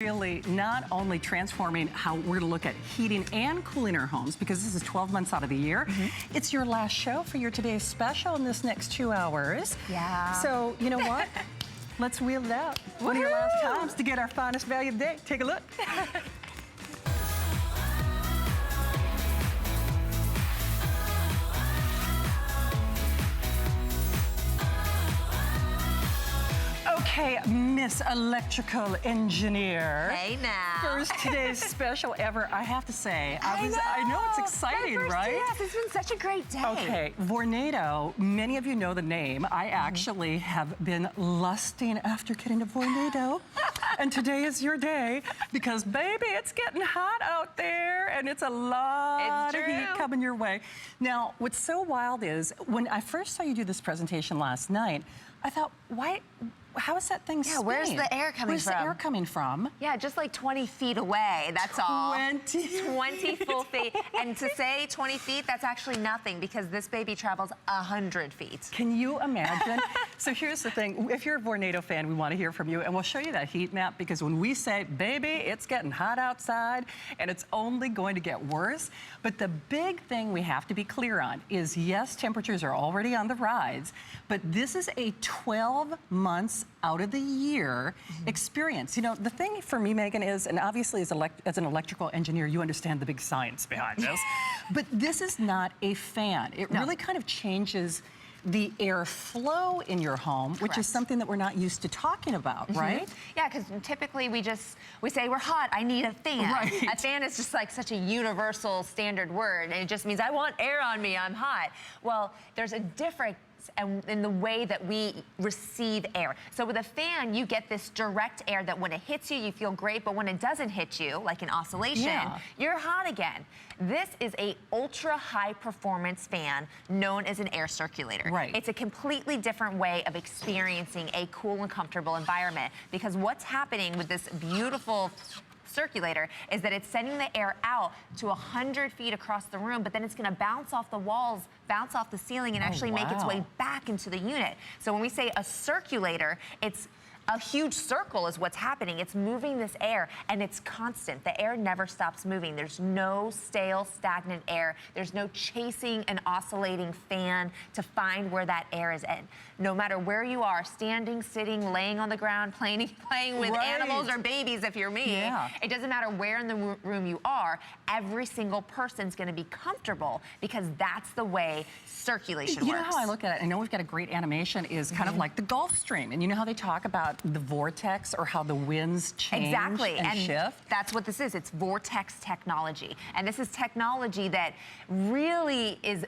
Really not only transforming how we're going to look at heating and cooling our homes, because this is 12 months out of the year. It's your last show for your today's special in this next 2 hours. Yeah. So, you know what? Let's wheel it out. One of your last times to get our finest value of the day. Take a look. Okay, Miss Electrical Engineer. Hey now. First today's special ever, I have to say. I know it's exciting, right? Yes, it's been such a great day. Okay, Vornado, many of you know the name. I actually have been lusting after getting a Vornado. And today is your day because, baby, it's getting hot out there and it's a lot of heat coming your way. Now, what's so wild is when I first saw you do this presentation last night, I thought, how is that thing spinning? Where's the air coming from? Where's the air coming from? Yeah, just like 20 feet away, that's all. 20 full feet. And to say 20 feet, that's actually nothing because this baby travels 100 feet. Can you imagine? So here's the thing. If you're a Vornado fan, we want to hear from you. And we'll show you that heat map because when we say, baby, it's getting hot outside and it's only going to get worse. But the big thing we have to be clear on is, yes, temperatures are already on the rise, but this is a 12 months out of the year experience. You know, the thing for me, Megan, is, and obviously as an electrical engineer, you understand the big science behind this, but this is not a fan. It really kind of changes the airflow in your home, which is something that we're not used to talking about, right? Yeah, because typically we say we're hot, I need a fan. Right. A fan is just like such a universal standard word, and it just means I want air on me, I'm hot. Well, there's a difference in the way that we receive air. So with a fan, you get this direct air that when it hits you, you feel great, but when it doesn't hit you, like an oscillation, you're hot again. This is a ultra high performance fan known as an air circulator. Right. It's a completely different way of experiencing a cool and comfortable environment, because what's happening with this beautiful circulator is that it's sending the air out to 100 feet across the room, but then it's going to bounce off the walls, bounce off the ceiling, and actually make its way back into the unit. So when we say a circulator, it's a huge circle is what's happening. It's moving this air, and it's constant. The air never stops moving. There's no stale, stagnant air. There's no chasing an oscillating fan to find where that air is in. No matter where you are, standing, sitting, laying on the ground, playing with animals or babies if you're me, it doesn't matter where in the room you are, every single person's gonna be comfortable because that's the way circulation works. You know how I look at it? I know we've got a great animation is kind of like the Gulf Stream. And you know how they talk about the vortex or how the winds change and shift? That's what this is. It's vortex technology. And this is technology that really is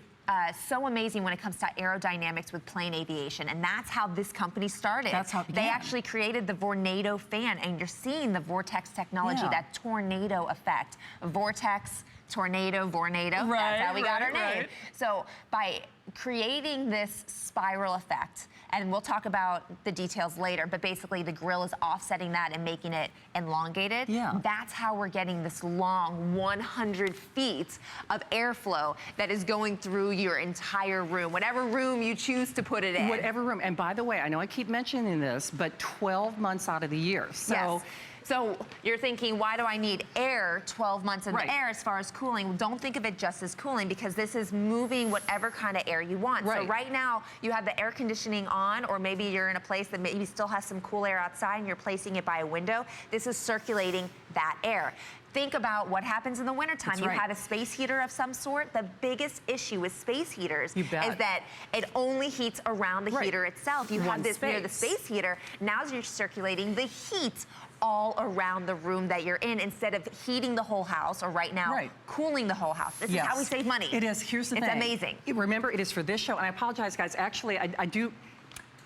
so amazing when it comes to aerodynamics with plane aviation, and that's how this company started. That's how it began. They actually created the Vornado fan, and you're seeing the vortex technology, that tornado effect. Vortex, tornado, Vornado, that's how we got our name. So by creating this spiral effect, and we'll talk about the details later, but basically the grill is offsetting that and making it elongated. That's how we're getting this long 100 feet of airflow that is going through your entire room, whatever room you choose to put it in. Whatever room. And by the way, I know I keep mentioning this, but 12 months out of the year. So So you're thinking, why do I need air 12 months of air as far as cooling? Don't think of it just as cooling, because this is moving whatever kind of air you want. So right now you have the air conditioning on, or maybe you're in a place that maybe still has some cool air outside and you're placing it by a window. This is circulating that air. Think about what happens in the wintertime. You have a space heater of some sort. The biggest issue with space heaters is that it only heats around the heater itself. You have this near the space heater. Now you're circulating the heat all around the room that you're in instead of heating the whole house, or right now, cooling the whole house. This is how we save money. It is. Here's the thing. It's amazing. Remember, it is for this show, and I apologize, guys. Actually, I do...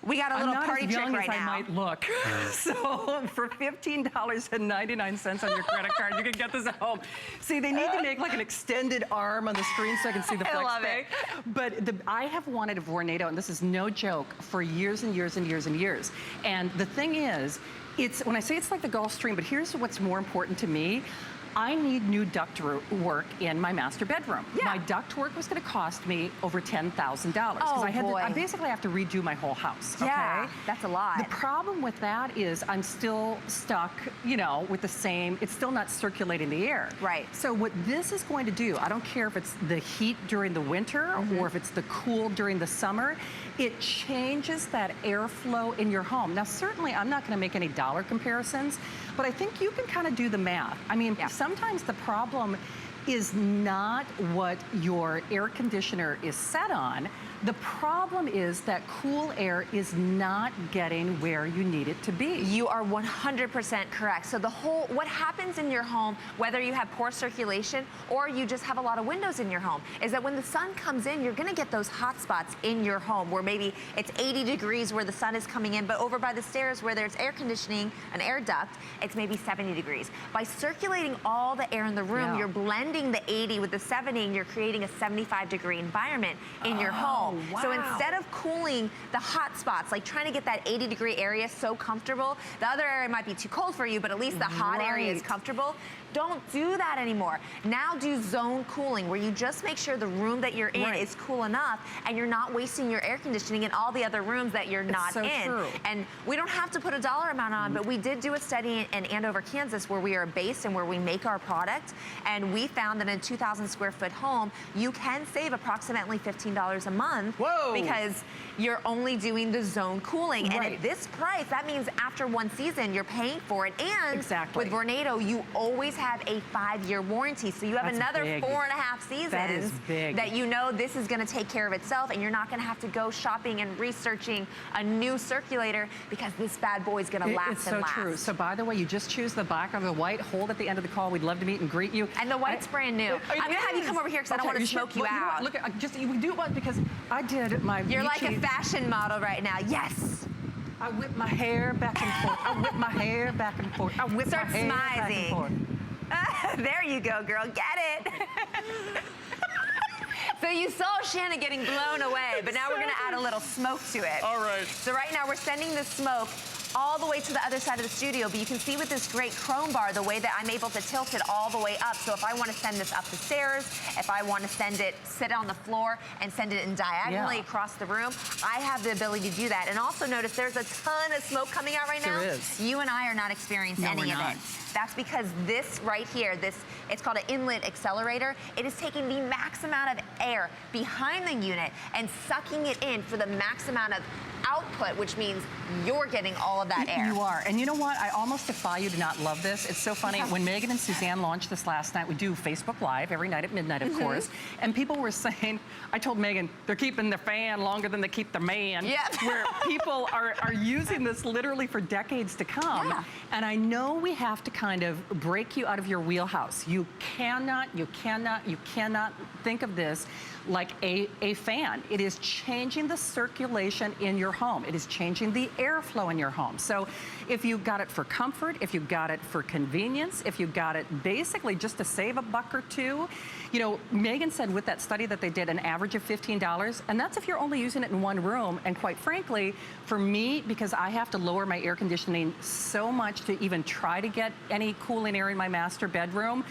We got a little party trick right now. I might look. So for $15.99 on your credit card, you can get this at home. See, they need to make like an extended arm on the screen so I can see the flex pay. But I have wanted a Vornado, and this is no joke, for years and years and years and years. And the thing is, when I say it's like the Gulf Stream, but here's what's more important to me. I need new duct work in my master bedroom. Yeah. My duct work was going to cost me over $10,000 Oh, I basically have to redo my whole house. Yeah, okay? that's a lot. The problem with that is I'm still stuck, you know, with the same. It's still not circulating the air. Right. So what this is going to do, I don't care if it's the heat during the winter or if it's the cool during the summer, it changes that airflow in your home. Now, certainly, I'm not going to make any dollar comparisons, but I think you can kind of do the math. I mean, sometimes the problem is not what your air conditioner is set on. The problem is that cool air is not getting where you need it to be. You are 100% correct. So what happens in your home, whether you have poor circulation or you just have a lot of windows in your home, is that when the sun comes in, you're gonna get those hot spots in your home where maybe it's 80 degrees where the sun is coming in, but over by the stairs where there's air conditioning, an air duct, it's maybe 70 degrees. By circulating all the air in the room, you're blending the 80 with the 70 and you're creating a 75-degree environment in your home. Wow. So instead of cooling the hot spots, like trying to get that 80-degree area so comfortable, the other area might be too cold for you, but at least the hot area is comfortable. Don't do that anymore. Now do zone cooling, where you just make sure the room that you're in is cool enough and you're not wasting your air conditioning in all the other rooms that you're not in. True. And we don't have to put a dollar amount on, but we did do a study in Andover, Kansas, where we are based and where we make our product. And we found that in a 2,000 square foot home, you can save approximately $15 a month. Whoa. Because you're only doing the zone cooling. And at this price, that means after one season, you're paying for it. And with Vornado, you always have a 5-year warranty. So you have another 4.5 seasons that you know this is gonna take care of itself, and you're not gonna have to go shopping and researching a new circulator because this bad boy is gonna last and last. It's so true. So by the way, you just choose the black or the white. Hold at the end of the call. We'd love to meet and greet you. And the white's brand new. I'm gonna have you come over here because I don't want to smoke you out. Look, we do one because I did my You're like a fashion model right now. Yes. I whip my hair back and forth. I whip my hair back and forth. I whip my hair back and forth. There you go, girl. Get it. So you saw Shannon getting blown away, but now we're gonna add a little smoke to it. All right. So right now we're sending the smoke all the way to the other side of the studio, but you can see with this great chrome bar the way that I'm able to tilt it all the way up. So if I want to send this up the stairs, if I want to send it, sit on the floor and send it in diagonally across the room, I have the ability to do that. And also notice there's a ton of smoke coming out right now. There is. You and I are not experiencing any of it. That's because this right here, it's called an inlet accelerator. It is taking the max amount of air behind the unit and sucking it in for the max amount of output, which means you're getting all of that air. You are. And you know what? I almost defy you to not love this. It's so funny. When Megan and Suzanne launched this last night, we do Facebook Live every night at midnight, of course. And people were saying, I told Megan, they're keeping the fan longer than they keep their man. Where people are using this literally for decades to come. And I know we have to kind of break you out of your wheelhouse. You cannot think of this like a fan. It is changing the circulation in your home. It is changing the airflow in your home. So if you got it for comfort, if you got it for convenience, if you got it basically just to save a buck or two, you know, Megan said with that study that they did an average of $15, and that's if you're only using it in one room. And quite frankly, for me, because I have to lower my air conditioning so much to even try to get any cooling air in my master bedroom,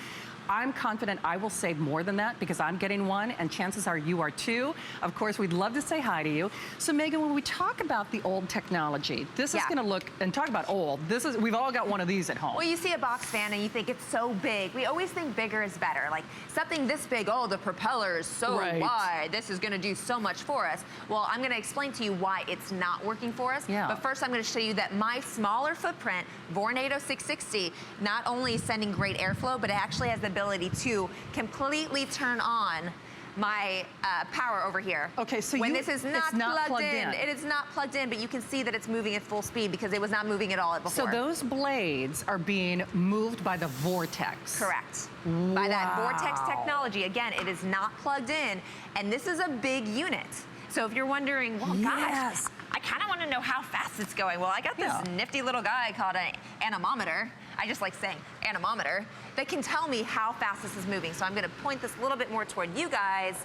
I'm confident I will save more than that because I'm getting one, and chances are you are too. Of course, we'd love to say hi to you. So Megan, when we talk about the old technology, this is gonna look, and talk about old, we've all got one of these at home. Well, you see a box fan and you think it's so big. We always think bigger is better. Like something this big, oh, the propeller is so wide. This is gonna do so much for us. Well, I'm gonna explain to you why it's not working for us. But first I'm gonna show you that my smaller footprint, Vornado 660, not only is sending great airflow, but it actually has the ability to completely turn on my power over here. Okay, so when this is not plugged in. It is not plugged in, but you can see that it's moving at full speed because it was not moving at all before. So those blades are being moved by the vortex. Correct. By that vortex technology. Again, it is not plugged in, and this is a big unit. So if you're wondering, well, gosh, I kind of want to know how fast it's going. Well, I got this nifty little guy called an anemometer. I just like saying anemometer, that can tell me how fast this is moving. So I'm gonna point this a little bit more toward you guys.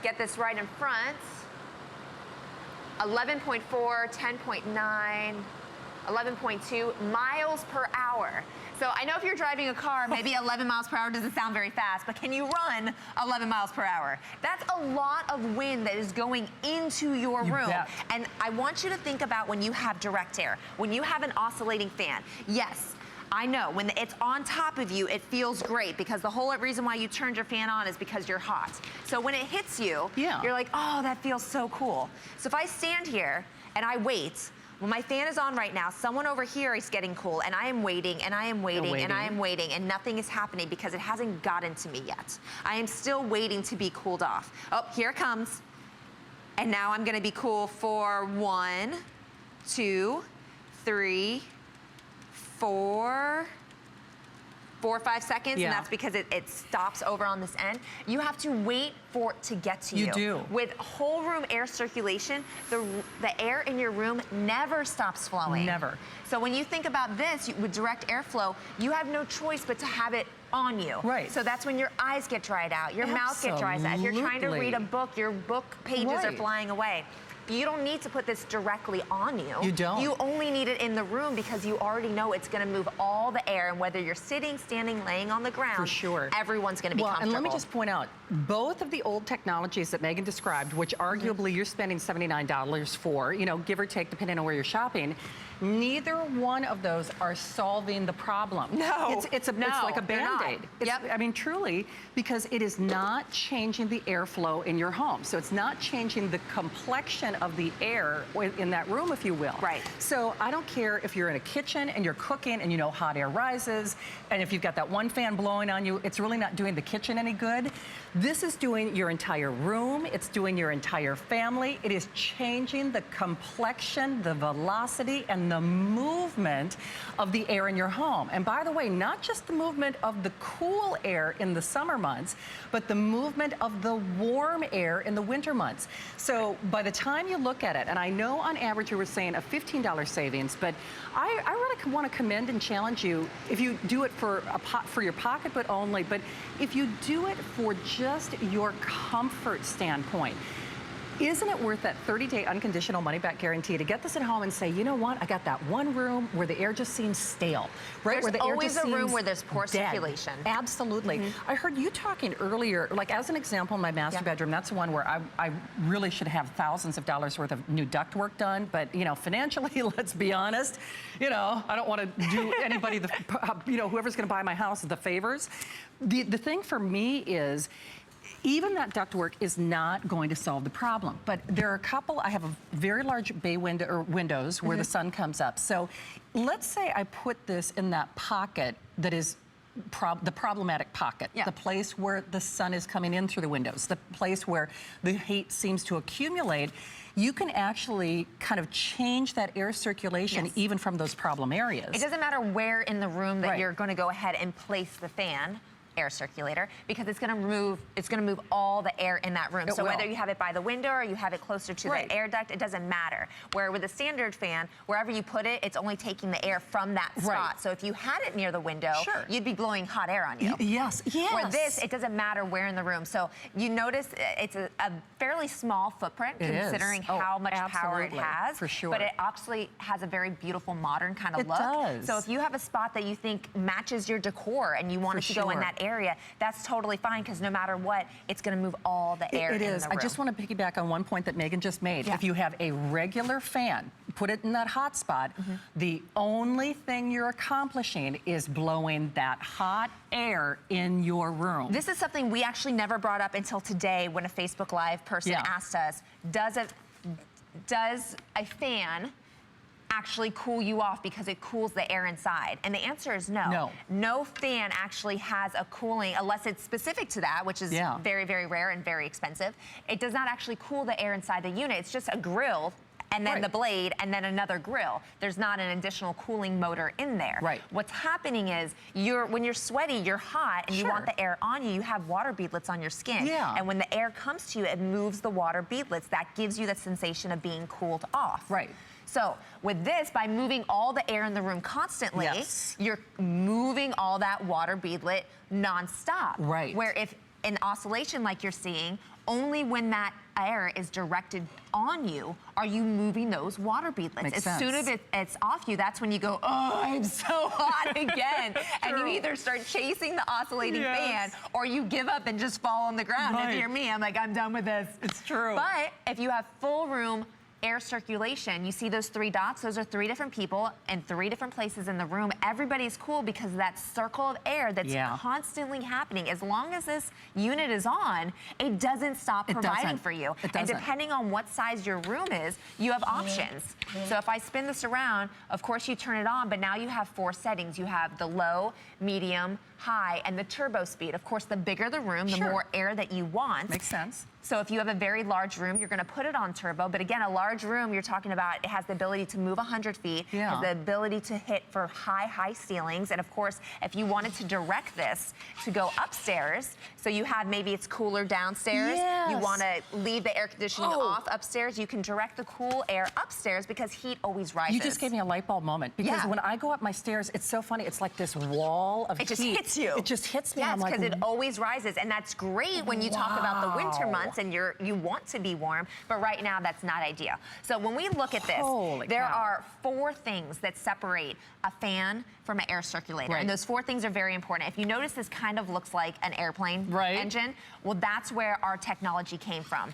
Get this right in front. 11.4, 10.9, 11.2 miles per hour. So I know if you're driving a car, maybe 11 miles per hour doesn't sound very fast, but can you run 11 miles per hour? That's a lot of wind that is going into your room. Bet. And I want you to think about when you have direct air, when you have an oscillating fan. Yes, I know, when it's on top of you, it feels great because the whole reason why you turned your fan on is because you're hot. So when it hits you, you're like, oh, that feels so cool. So if I stand here and I wait, well, my fan is on right now, someone over here is getting cool, and I am waiting, and I am waiting, and I am waiting, and nothing is happening because it hasn't gotten to me yet. I am still waiting to be cooled off. Oh, here it comes. And now I'm gonna be cool for 1, 2, 3, 4 or 5 seconds, and that's because it stops over on this end. You have to wait for it to get to you. You do. With whole room air circulation, the air in your room never stops flowing. Never. So when you think about this, with direct airflow, you have no choice but to have it on you. Right. So that's when your eyes get dried out, your mouth gets dried out. If you're trying to read a book, your book pages are flying away. You don't need to put this directly on you. You don't. You only need it in the room because you already know it's going to move all the air, and whether you're sitting, standing, laying on the ground, for sure, everyone's going to be comfortable. And let me just point out, both of the old technologies that Megan described, which arguably you're spending $79 for, you know, give or take, depending on where you're shopping, neither one of those are solving the problem. No, it's like a Band-Aid. Yep. I mean, truly, because it is not changing the airflow in your home. So it's not changing the complexion of the air in that room, if you will. Right. So I don't care if you're in a kitchen and you're cooking and you know hot air rises, and if you've got that one fan blowing on you, it's really not doing the kitchen any good. This is doing your entire room. It's doing your entire family. It is changing the complexion, the velocity, and the movement of the air in your home. And by the way, not just the movement of the cool air in the summer months, but the movement of the warm air in the winter months. So by the time you look at it, and I know on average you were saying a $15 savings, but I really want to commend and challenge you if you do it for your pocketbook only, but if you do it for just your comfort standpoint. Isn't it worth that 30-day unconditional money-back guarantee to get this at home and say, you know what, I got that one room where the air just seems stale, right? There's where the air always just a room seems where there's poor dead. circulation. Absolutely. I heard you talking earlier, like as an example, in my master bedroom, that's one where I really should have thousands of dollars worth of new ductwork done, but you know, financially, let's be honest, you know, I don't want to do anybody, whoever's going to buy my house the favors. The thing for me is, even that ductwork is not going to solve the problem. But there are a couple, I have a very large bay window or windows where the sun comes up. So let's say I put this in that pocket that is the problematic pocket, the place where the sun is coming in through the windows, the place where the heat seems to accumulate. You can actually kind of change that air circulation even from those problem areas. It doesn't matter where in the room that you're going to go ahead and place the fan. Air circulator, because it's going to move all the air in that room. So whether you have it by the window or you have it closer to the air duct, it doesn't matter. Where with a standard fan, wherever you put it, it's only taking the air from that spot. So if you had it near the window, you'd be blowing hot air on you. Yes. Where this, it doesn't matter where in the room. So you notice it's a fairly small footprint considering how much power it has. For sure. But it actually has a very beautiful modern kind of look. Does. So if you have a spot that you think matches your decor and you want it to go in that area, that's totally fine, because no matter what, it's going to move all the air in the room. I just want to piggyback on one point that Megan just made. If you have a regular fan, put it in that hot spot, the only thing you're accomplishing is blowing that hot air in your room. This is something we actually never brought up until today when a Facebook Live person asked us, does a fan actually cool you off because it cools the air inside? And the answer is no. No fan actually has a cooling, unless it's specific to that, which is very, very rare and very expensive. It does not actually cool the air inside the unit. It's just a grill and then the blade and then another grill. There's not an additional cooling motor in there. What's happening is when you're sweaty, you're hot, and you want the air on you, you have water beadlets on your skin. And when the air comes to you, it moves the water beadlets. That gives you the sensation of being cooled off. So with this, by moving all the air in the room constantly, you're moving all that water beadlet nonstop. Where if an oscillation like you're seeing, only when that air is directed on you, are you moving those water beadlets? Makes as sense. soon as it's off you, that's when you go, oh, I'm so hot again. And you either start chasing the oscillating fan or you give up and just fall on the ground. Right. If you're me, I'm like, I'm done with this. It's true. But if you have full room air circulation, you see those 3 dots? Those are 3 different people in 3 different places in the room. Everybody's cool because that circle of air that's constantly happening. As long as this unit is on, it doesn't stop providing for you. And depending on what size your room is, you have options. So if I spin this around, of course you turn it on, but now you have 4 settings. You have the low, medium, high, and the turbo speed. Of course, the bigger the room, the more air that you want. Makes sense. So if you have a very large room, you're going to put it on turbo. But again, a large room, you're talking about, it has the ability to move 100 feet, has the ability to hit for high ceilings. And of course, if you wanted to direct this to go upstairs, so you have maybe it's cooler downstairs, you want to leave the air conditioning off upstairs, you can direct the cool air upstairs because heat always rises. You just gave me a light bulb moment because when I go up my stairs, it's so funny. It's like this wall of heat. It just hits you. It just hits me. Yes, because it always rises. And that's great when you talk about the winter months and you want to be warm, but right now that's not ideal. So when we look at this, there are 4 things that separate a fan from an air circulator. And those 4 things are very important. If you notice, this kind of looks like an airplane engine. Well, that's where our technology came from.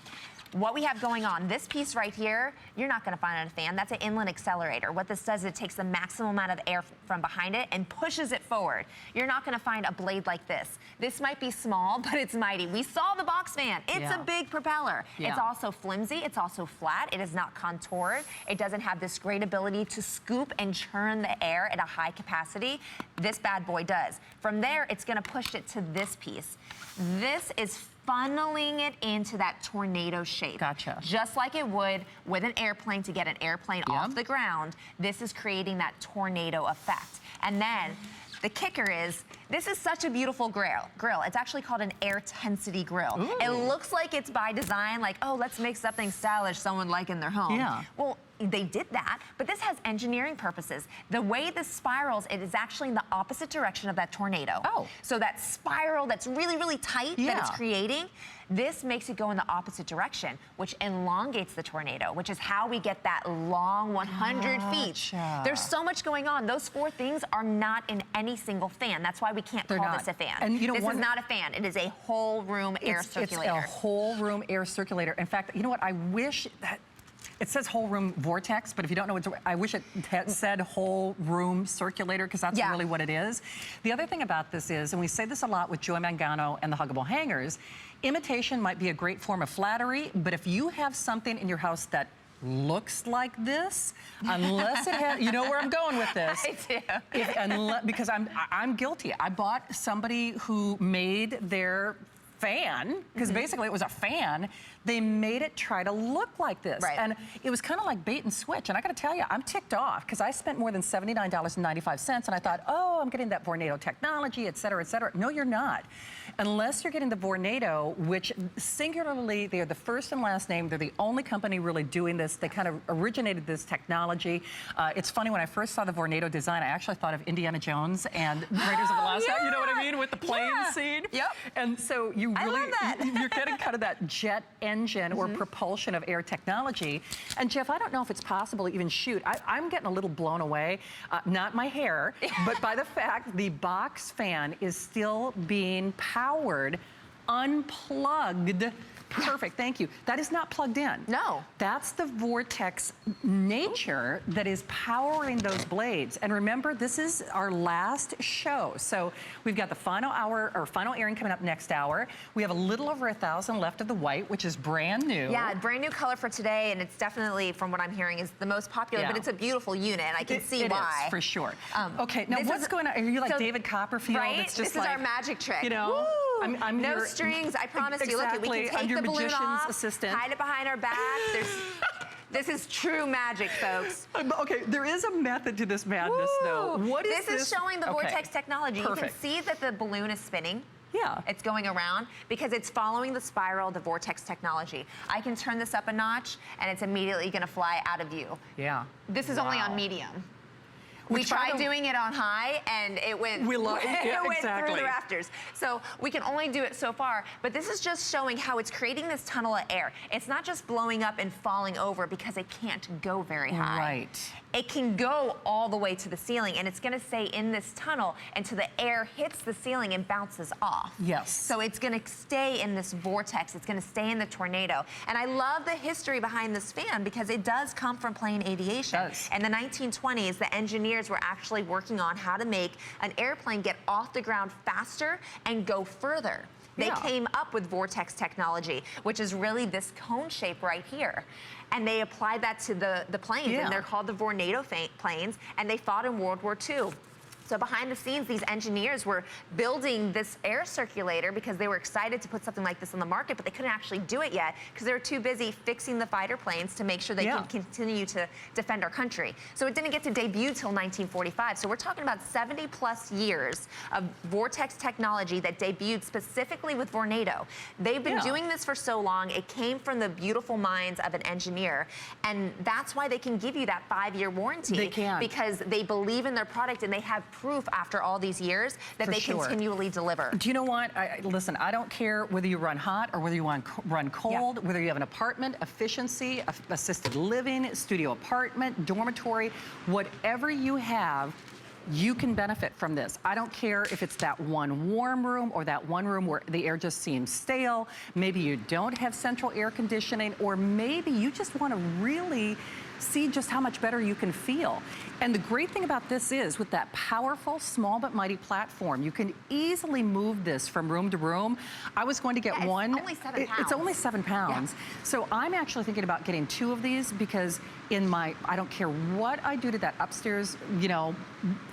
What we have going on, this piece right here, you're not going to find on a fan. That's an inlet accelerator. What this does is it takes the maximum amount of air from behind it and pushes it forward. You're not going to find a blade like this. This might be small, but it's mighty. We saw the box fan. It's a big propeller. It's also flimsy. It's also flat. It is not contoured. It doesn't have this great ability to scoop and churn the air at a high capacity. This bad boy does. From there, it's going to push it to this piece. This is funneling it into that tornado shape. Gotcha. Just like it would with an airplane to get an airplane off the ground, this is creating that tornado effect. And then the kicker is, this is such a beautiful grill. It's actually called an air tensity grill. Ooh. It looks like it's by design, like, oh, let's make something stylish someone like in their home. Well, they did that, but this has engineering purposes. The way this spirals, it is actually in the opposite direction of that tornado. So that spiral that's really, really tight that it's creating, this makes it go in the opposite direction, which elongates the tornado, which is how we get that long 100 feet. There's so much going on. Those 4 things are not in any single fan. That's why we can't call this a fan. And you know, this is not a fan. It is a whole room air circulator. It's a whole room air circulator. In fact, you know what? I wish that it says whole room vortex, but if you don't know what I wish it said whole room circulator, because that's really what it is. The other thing about this is, and we say this a lot with Joy Mangano and the huggable hangers, imitation might be a great form of flattery, but if you have something in your house that looks like this, unless it has, you know where I'm going with this. I do. Because I'm guilty. I bought somebody who made their fan, because basically it was a fan, they made it try to look like this. And it was kind of like bait and switch. And I got to tell you, I'm ticked off because I spent more than $79.95 and I thought, oh, I'm getting that Vornado technology, et cetera, et cetera. No, you're not. Unless you're getting the Vornado, which singularly, they are the first and last name. They're the only company really doing this. They kind of originated this technology. It's funny, when I first saw the Vornado design, I actually thought of Indiana Jones and Raiders of the Lost Ark. You know what I mean? With the plane scene. And so you really, you're getting kind of that jet engine or propulsion of air technology. And Jeff, I don't know if it's possible to even shoot. I'm getting a little blown away, not my hair, but by the fact the box fan is still being powered, unplugged. Perfect, thank you. That is not plugged in. No. That's the vortex nature that is powering those blades. And remember, this is our last show. So we've got the final hour, or final airing coming up next hour. We have a little over 1,000 left of the white, which is brand new. Yeah, brand new color for today, and it's definitely, from what I'm hearing, is the most popular, but it's a beautiful unit, and I can see why. It is, for sure. Okay, now what's going on? Are you like David Copperfield? Right? It's just this is our magic trick. You know, I'm no your, strings, I promise you. Look, we can take the balloon off, hide it behind our back. This is true magic, folks. Okay, there is a method to this madness, though. What is this? This is showing the vortex technology. Perfect. You can see that the balloon is spinning. Yeah. It's going around because it's following the spiral of the vortex technology. I can turn this up a notch, and it's immediately going to fly out of view. Yeah. This is only on medium. We tried doing it on high, and it went, it went through the rafters. So we can only do it so far, but this is just showing how it's creating this tunnel of air. It's not just blowing up and falling over because it can't go very high. Right. It can go all the way to the ceiling, and it's gonna stay in this tunnel until the air hits the ceiling and bounces off. Yes. So it's gonna stay in this vortex. It's gonna stay in the tornado. And I love the history behind this fan because it does come from plane aviation. It does. In the 1920s, the engineers were actually working on how to make an airplane get off the ground faster and go further. They came up with vortex technology, which is really this cone shape right here. And they applied that to the planes, and they're called the Vornado planes, and they fought in World War II. So behind the scenes, these engineers were building this air circulator because they were excited to put something like this on the market, but they couldn't actually do it yet because they were too busy fixing the fighter planes to make sure they could continue to defend our country. So it didn't get to debut till 1945. So we're talking about 70 plus years of vortex technology that debuted specifically with Vornado. They've been doing this for so long. It came from the beautiful minds of an engineer, and that's why they can give you that 5-year warranty. They can. Because they believe in their product and they have proof after all these years that they continually deliver. Do you know what? Listen, I don't care whether you run hot or whether you run cold, whether you have an apartment, efficiency, assisted living, studio apartment, dormitory, whatever you have, you can benefit from this. I don't care if it's that one warm room or that one room where the air just seems stale. Maybe you don't have central air conditioning, or maybe you just want to really see just how much better you can feel. And the great thing about this is, with that powerful, small but mighty platform, you can easily move this from room to room. I was going to get one. It's only 7 pounds. It's only 7 pounds. So I'm actually thinking about getting 2 of these because in my, I don't care what I do to that upstairs, you know,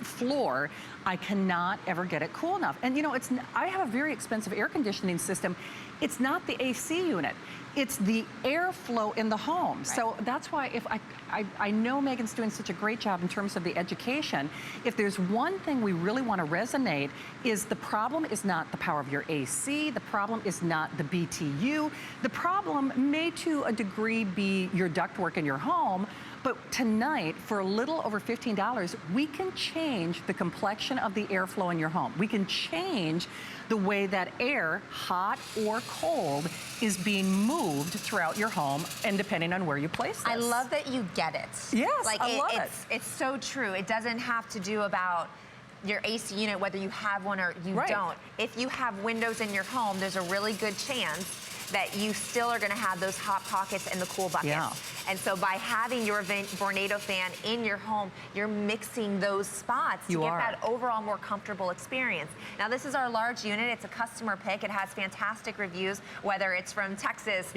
floor, I cannot ever get it cool enough. And you know, I have a very expensive air conditioning system. It's not the AC unit. It's the airflow in the home. Right. So that's why if I know Megan's doing such a great job in terms of the education. If there's one thing we really want to resonate is the problem is not the power of your AC. The problem is not the BTU. The problem may to a degree be your ductwork in your home. But tonight, for a little over $15, we can change the complexion of the airflow in your home. We can change the way that air, hot or cold, is being moved throughout your home, and depending on where you place this. I love that you get it. Yes, I love it. It's so true. It doesn't have to do about your AC unit, whether you have one or you don't. If you have windows in your home, there's a really good chance that you still are going to have those hot pockets and the cool buckets. Yeah. And so by having your Vornado fan in your home, you're mixing those spots to get that overall more comfortable experience. Now, this is our large unit. It's a customer pick. It has fantastic reviews, whether it's from Texas,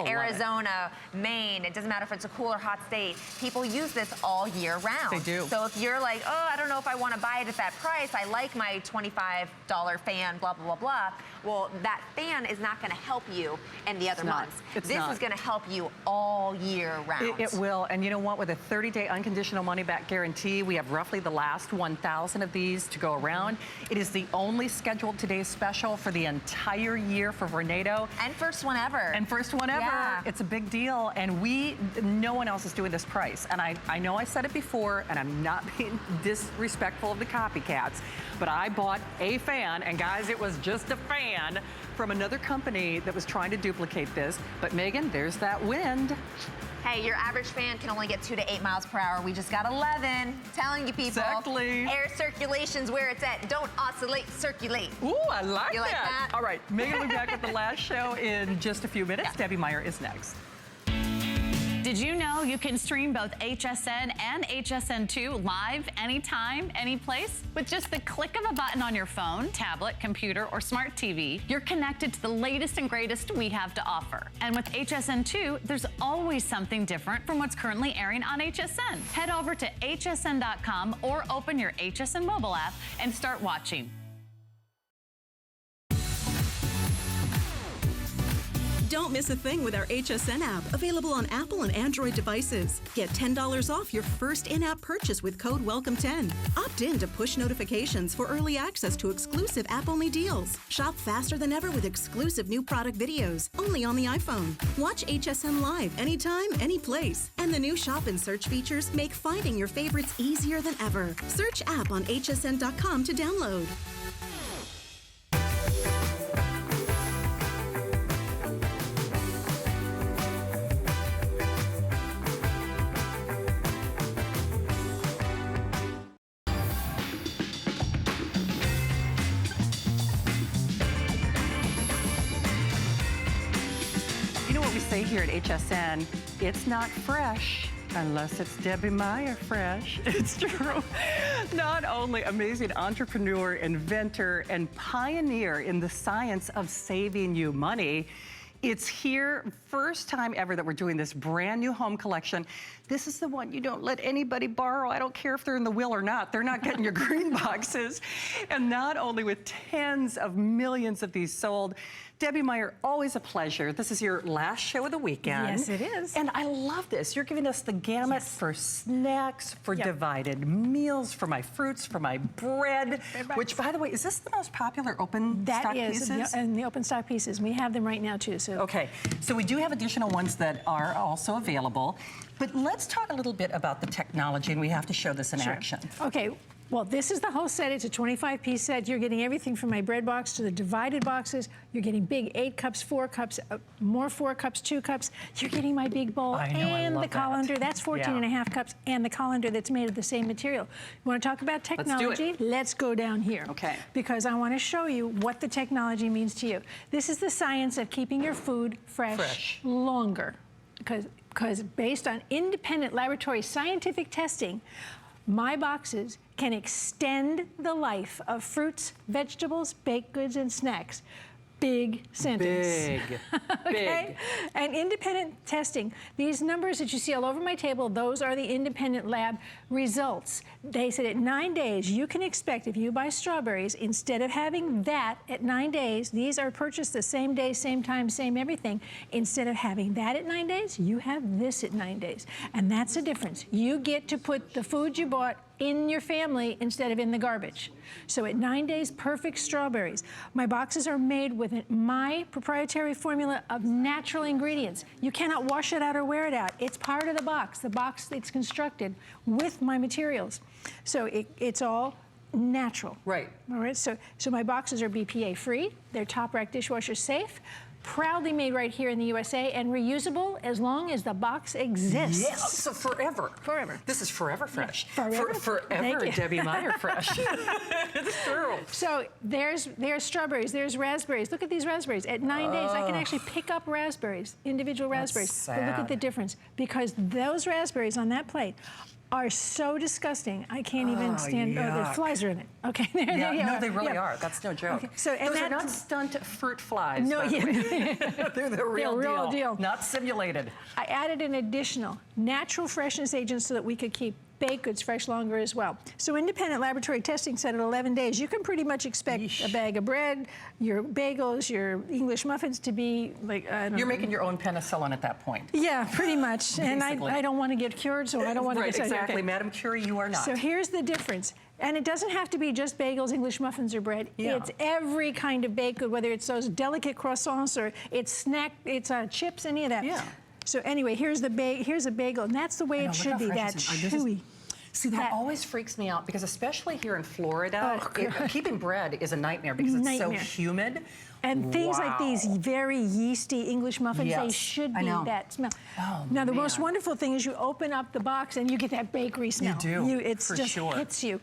Arizona, Maine. It doesn't matter if it's a cool or hot state. People use this all year round. They do. So if you're like, oh, I don't know if I want to buy it at that price. I like my $25 fan, blah, blah, blah, blah. Well, that fan is not going to help you in the other months. This is going to help you all year round. It will, and you know what? With a 30-day unconditional money-back guarantee, we have roughly the last 1,000 of these to go around. It is the only scheduled today's special for the entire year for Vornado. And first one ever. And first one ever. Yeah. It's a big deal, and no one else is doing this price. And I know I said it before, and I'm not being disrespectful of the copycats, but I bought a fan, and guys, it was just a fan from another company that was trying to duplicate this. But Megan, there's that wind. Hey, your average fan can only get 2 to 8 miles per hour. We just got 11. Telling you people. Exactly. Air circulation's where it's at. Don't oscillate, circulate. Ooh, I like that. You like that? All right, Megan will be back with the last show in just a few minutes. Yeah. Debbie Meyer is next. Did you know you can stream both HSN and HSN2 live anytime, anyplace? With just the click of a button on your phone, tablet, computer, or smart TV, you're connected to the latest and greatest we have to offer. And with HSN2, there's always something different from what's currently airing on HSN. Head over to hsn.com or open your HSN mobile app and start watching. Don't miss a thing with our HSN app, available on Apple and Android devices. Get $10 off your first in-app purchase with code WELCOME10. Opt in to push notifications for early access to exclusive app-only deals. Shop faster than ever with exclusive new product videos, only on the iPhone. Watch HSN Live anytime, any place. And the new shop and search features make finding your favorites easier than ever. Search app on hsn.com to download. You know what we say here at HSN? It's not fresh unless it's Debbie Meyer fresh. It's true. Not only amazing entrepreneur, inventor, and pioneer in the science of saving you money, it's here, first time ever that we're doing this brand new home collection. This is the one you don't let anybody borrow. I don't care if they're in the will or not. They're not getting your green boxes. And not only with tens of millions of these sold, Debbie Meyer, always a pleasure. This is your last show of the weekend. Yes, it is. And I love this. You're giving us the gamut for snacks, for divided meals, for my fruits, for my bread, which, by the way, is this the most popular open stock pieces? That is, and the open stock pieces. We have them right now, too. So. Okay, so we do have additional ones that are also available. But let's talk a little bit about the technology, and we have to show this in action. Okay. Well, this is the whole set. It's a 25-piece set. You're getting everything from my bread box to the divided boxes. You're getting big 8 cups, 4 cups, more 4 cups, 2 cups. You're getting my big bowl and the colander. That's 14 and a half cups, and the colander that's made of the same material. You want to talk about technology? Let's go down here. Okay. Because I want to show you what the technology means to you. This is the science of keeping your food fresh. Longer. Because based on independent laboratory scientific testing, my boxes can extend the life of fruits, vegetables, baked goods, and snacks. Big sentence. Big, okay? big. And independent testing, these numbers that you see all over my table, those are the independent lab results. They said at 9 days, you can expect, if you buy strawberries, instead of having that at 9 days, these are purchased the same day, same time, same everything. Instead of having that at 9 days, you have this at 9 days. And that's the difference. You get to put the food you bought in your family instead of in the garbage. So at 9 days, perfect strawberries. My boxes are made with my proprietary formula of natural ingredients. You cannot wash it out or wear it out. It's part of the box that's constructed with my materials. So it's all natural. Right. All right, so my boxes are BPA free. They're top rack dishwasher safe. Proudly made right here in the USA and reusable as long as the box exists. Yes, so forever. Forever. This is forever fresh. Forever. Forever Debbie Meyer fresh. It's true. So there's strawberries, there's raspberries. Look at these raspberries. At 9 days, I can actually pick up raspberries, individual raspberries. But look at the difference, because those raspberries on that plate are so disgusting. I can't even stand. Oh, the flies are in it. Okay, no, they really are. That's no joke. Okay. So, those are not stunt fruit flies. No, they're the real deal. Not simulated. I added an additional natural freshness agent so that we could keep baked goods fresh longer as well. So independent laboratory testing said at 11 days, you can pretty much expect a bag of bread, your bagels, your English muffins to be like, You're making your own penicillin at that point. Yeah, pretty much. And I don't want to get cured, so I don't want to get exactly. Okay. Madam Curie, you are not. So here's the difference. And it doesn't have to be just bagels, English muffins, or bread. Yeah. It's every kind of baked good, whether it's those delicate croissants or it's chips, any of that. Yeah. So anyway, here's a bagel, and that's the way it should be, that chewy. See, that always freaks me out because especially here in Florida, keeping bread is a nightmare because it's so humid. And things like these very yeasty English muffins, they should be that smell. Oh, now, the most wonderful thing is you open up the box and you get that bakery smell. You do, It just hits you.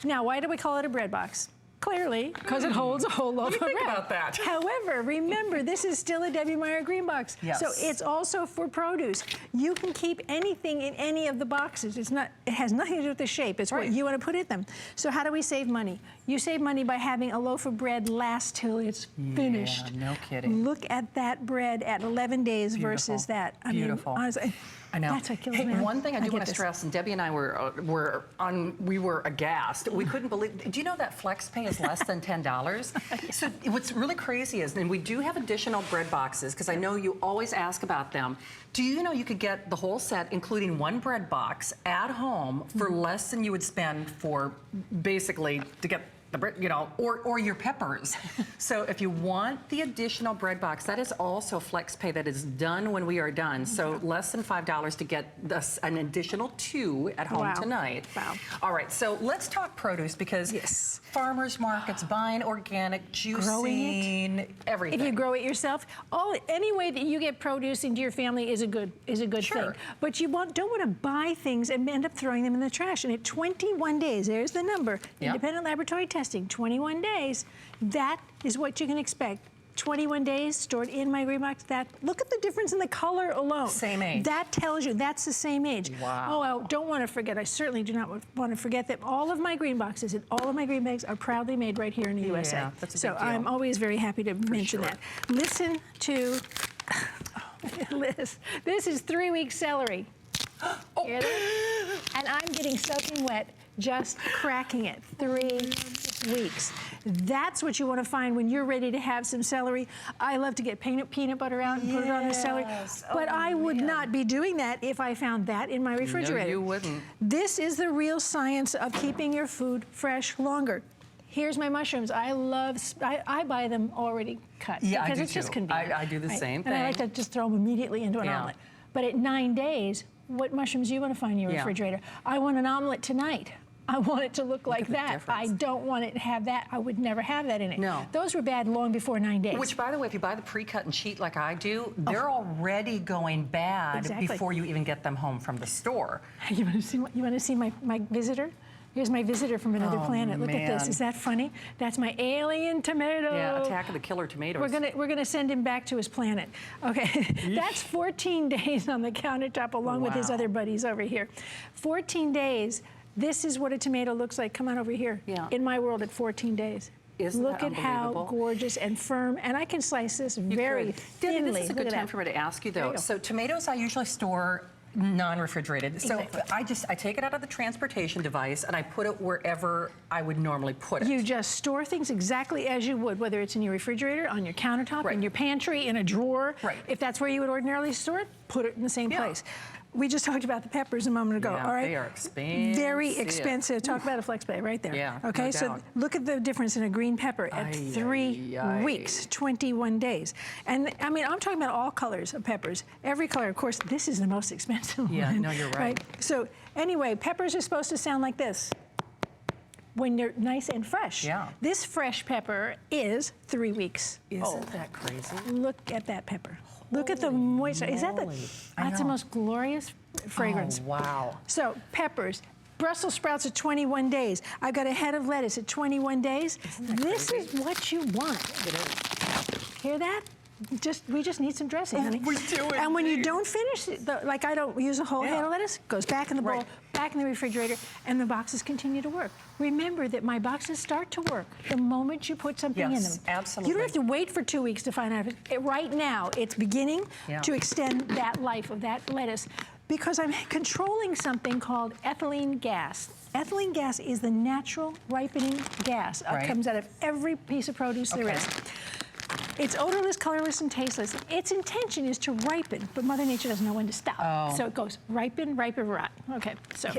Now, why do we call it a bread box? Clearly, because it holds a whole loaf of bread. Think about that. However, remember, this is still a Debbie Meyer green box. Yes. So it's also for produce. You can keep anything in any of the boxes. It has nothing to do with the shape. It's what you want to put in them. So how do we save money? You save money by having a loaf of bread last till it's finished. Yeah, no kidding. Look at that bread at 11 days versus that. I mean, honestly, I know. That's what kills hey, me. one thing I do get want to this. stress, and Debbie and I we were aghast. We couldn't believe. Do you know that flex pay is less than $10? So what's really crazy is, and we do have additional bread boxes because I know you always ask about them. Do you know you could get the whole set, including one bread box, at home for less than you would spend for basically to get the bread, you know, or your peppers. So if you want the additional bread box, that is also flex pay that is done when we are done. So less than $5 to get an additional 2 at home tonight. Wow. All right, so let's talk produce because farmers markets, buying organic, juicing, everything. If you grow it yourself, any way that you get produce into your family is a good thing. But you don't want to buy things and end up throwing them in the trash. And at 21 days, there's the number, independent laboratory testing, 21 days, that is what you can expect. 21 days stored in my green box. Look at the difference in the color alone. Same age. That tells you that's the same age. Wow. Oh, I don't want to forget. I certainly do not want to forget that all of my green boxes and all of my green bags are proudly made right here in the USA. Yeah, that's a so big deal. I'm always very happy to mention that. Listen to Liz. This is 3-week celery. Hear that? And I'm getting soaking wet just cracking it. 3 weeks. That's what you want to find when you're ready to have some celery. I love to get peanut butter out and put it on the celery. But I would not be doing that if I found that in my refrigerator. No, you wouldn't. This is the real science of keeping your food fresh longer. Here's my mushrooms. I buy them already cut. Yeah, because I do it's just too. convenient. I do the same thing. And I like to just throw them immediately into an omelet. But at 9 days, what mushrooms do you want to find in your refrigerator? I want an omelet tonight. I want it to look like that. I don't want it to have that. I would never have that in it. No. Those were bad long before 9 days. Which, by the way, if you buy the pre-cut and sheet like I do, they're already going bad before you even get them home from the store. You want to see my visitor? Here's my visitor from another planet. Look at this. Is that funny? That's my alien tomato. Yeah, Attack of the Killer Tomatoes. We're gonna send him back to his planet. Okay, that's 14 days on the countertop along with his other buddies over here. 14 days. This is what a tomato looks like. Come on over here. Yeah. In my world at 14 days. Look at how gorgeous and firm, and I can slice this very thinly. This is a good time for me to ask you though. So tomatoes I usually store non-refrigerated. So I take it out of the transportation device and I put it wherever I would normally put it. You just store things exactly as you would, whether it's in your refrigerator, on your countertop, in your pantry, in a drawer. If that's where you would ordinarily store it, put it in the same place. We just talked about the peppers a moment ago, all right? They are expensive. Very expensive. Talk about a flex pay right there. Yeah, okay, no so doubt. look at the difference in a green pepper at 3 weeks, 21 days. And I mean, I'm talking about all colors of peppers. Every color, of course, this is the most expensive one. Yeah, no, you're right. So anyway, peppers are supposed to sound like this when they're nice and fresh. Yeah. This fresh pepper is 3 weeks old. Isn't that crazy? Look at that pepper. Look at the moisture. Is that that's the most glorious fragrance. Oh, wow. So peppers, Brussels sprouts at 21 days. I've got a head of lettuce at 21 days. This is what you want. Hear that? We just need some dressing, honey. We do it. And when you don't finish it, like I don't use a whole head of lettuce, goes back in the bowl, back in the refrigerator, and the boxes continue to work. Remember that my boxes start to work the moment you put something in them. Yes, absolutely. You don't have to wait for 2 weeks to find out. Right now, it's beginning to extend that life of that lettuce because I'm controlling something called ethylene gas. Ethylene gas is the natural ripening gas. It comes out of every piece of produce there is. It's odorless, colorless, and tasteless. Its intention is to ripen, but Mother Nature doesn't know when to stop. So it goes ripen, ripen, rot. Okay, so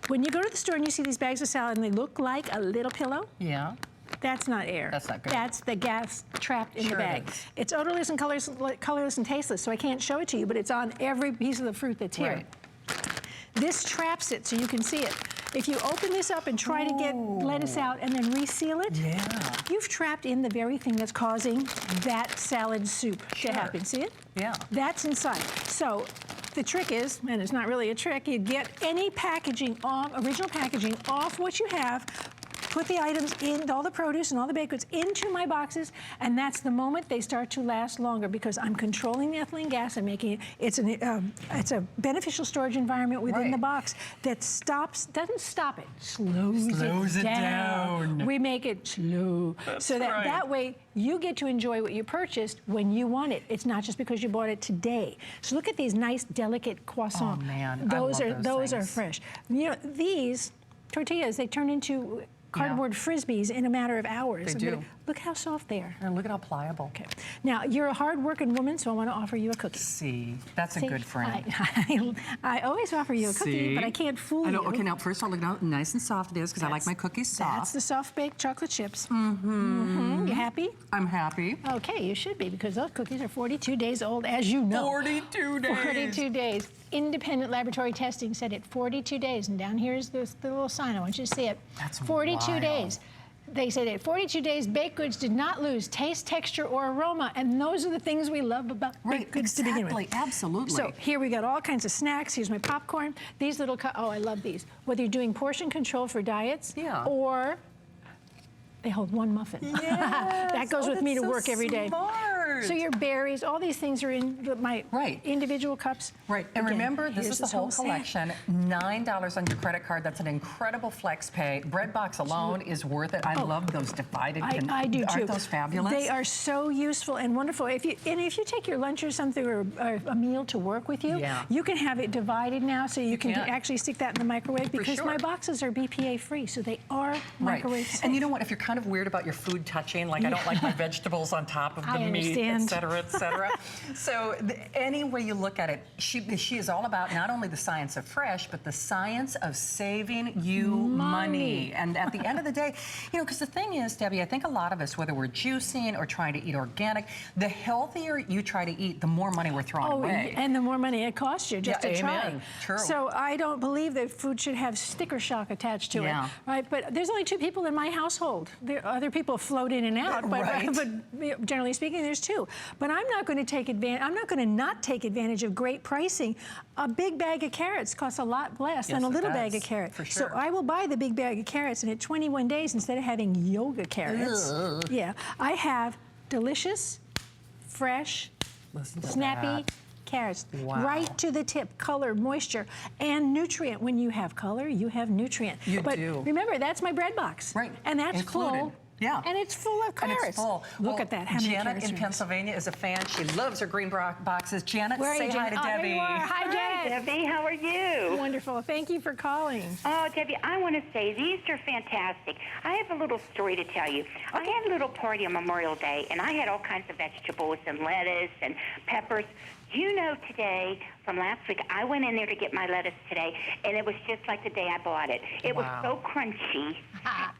when you go to the store and you see these bags of salad and they look like a little pillow, that's not air. That's not good. That's the gas trapped in the bag. It's odorless and colorless and tasteless, so I can't show it to you, but it's on every piece of the fruit that's here. This traps it so you can see it. If you open this up and try to get lettuce out and then reseal it, you've trapped in the very thing that's causing that salad soup to happen. See it? Yeah. That's inside. So the trick is, and it's not really a trick, you get any packaging off, original packaging off what you have, put the items in, all the produce and all the baked goods into my boxes, and that's the moment they start to last longer because I'm controlling the ethylene gas and making it, it's a beneficial storage environment within the box that doesn't stop it, slows it down. We make it slow. So that way you get to enjoy what you purchased when you want it. It's not just because you bought it today. So look at these nice, delicate croissants. Oh man, those are fresh. You know, these tortillas, they turn into cardboard frisbees in a matter of hours. They do. Look how soft they are. And look at how pliable. Okay. Now, you're a hard-working woman, so I want to offer you a cookie. See, that's a good friend. I always offer you a cookie, but I can't fool you. Okay, now first I'll look how nice and soft it is because I like my cookies soft. That's the soft-baked chocolate chips. You happy? I'm happy. Okay, you should be because those cookies are 42 days old, as you know. 42 days. 42 days. Independent laboratory testing said it 42 days, and down here is the little sign. I want you to see it. That's 42 wild. days. They said at 42 days, baked goods did not lose taste, texture, or aroma, and those are the things we love about baked goods to begin with. Absolutely. So here we got all kinds of snacks. Here's my popcorn. These little, oh, I love these. Whether you're doing portion control for diets, or they hold one muffin. Yes. That goes with me to work every day. Smart. So your berries, all these things are in my individual cups. Right, and Again, remember, this is the whole set. collection. $9 on your credit card. That's an incredible flex pay. Bread box alone is worth it. I love those divided. I do too. Aren't those fabulous? They are so useful and wonderful. If you take your lunch or something or a meal to work with you, you can have it divided now, so you can actually stick that in the microwave because my boxes are BPA free, so they are microwave safe. And you know what? If you're kind of weird about your food touching, like I don't like my vegetables on top of the meat, et cetera, et cetera. So any way you look at it, she is all about not only the science of fresh, but the science of saving you money. And at the end of the day, you know, because the thing is, Debbie, I think a lot of us, whether we're juicing or trying to eat organic, the healthier you try to eat, the more money we're throwing away. And the more money it costs you just to try. Amen. True. So I don't believe that food should have sticker shock attached to it, right? But there's only 2 people in my household. Other people float in and out, but generally speaking, there's 2. But I'm not going to take advantage. I'm not going to not take advantage of great pricing. A big bag of carrots costs a lot less than a little bag of carrots. For sure. So I will buy the big bag of carrots, and at 21 days, instead of having yoga carrots, I have delicious, fresh, snappy carrots, right to the tip, color, moisture, and nutrient. When you have color, you have nutrient. But remember, that's my bread box. Right. And that's full. Yeah. And it's full of carrots. And it's full. Look at that. How many Janet carrots in Pennsylvania is a fan. She loves her green boxes. Janet, say hi to Debbie. There you are. Hi, Janet. Debbie, how are you? Wonderful. Thank you for calling. Oh, Debbie, I want to say these are fantastic. I have a little story to tell you. I had a little party on Memorial Day, and I had all kinds of vegetables and lettuce and peppers. You know, today, from last week, I went in there to get my lettuce today, and it was just like the day I bought it. It was so crunchy,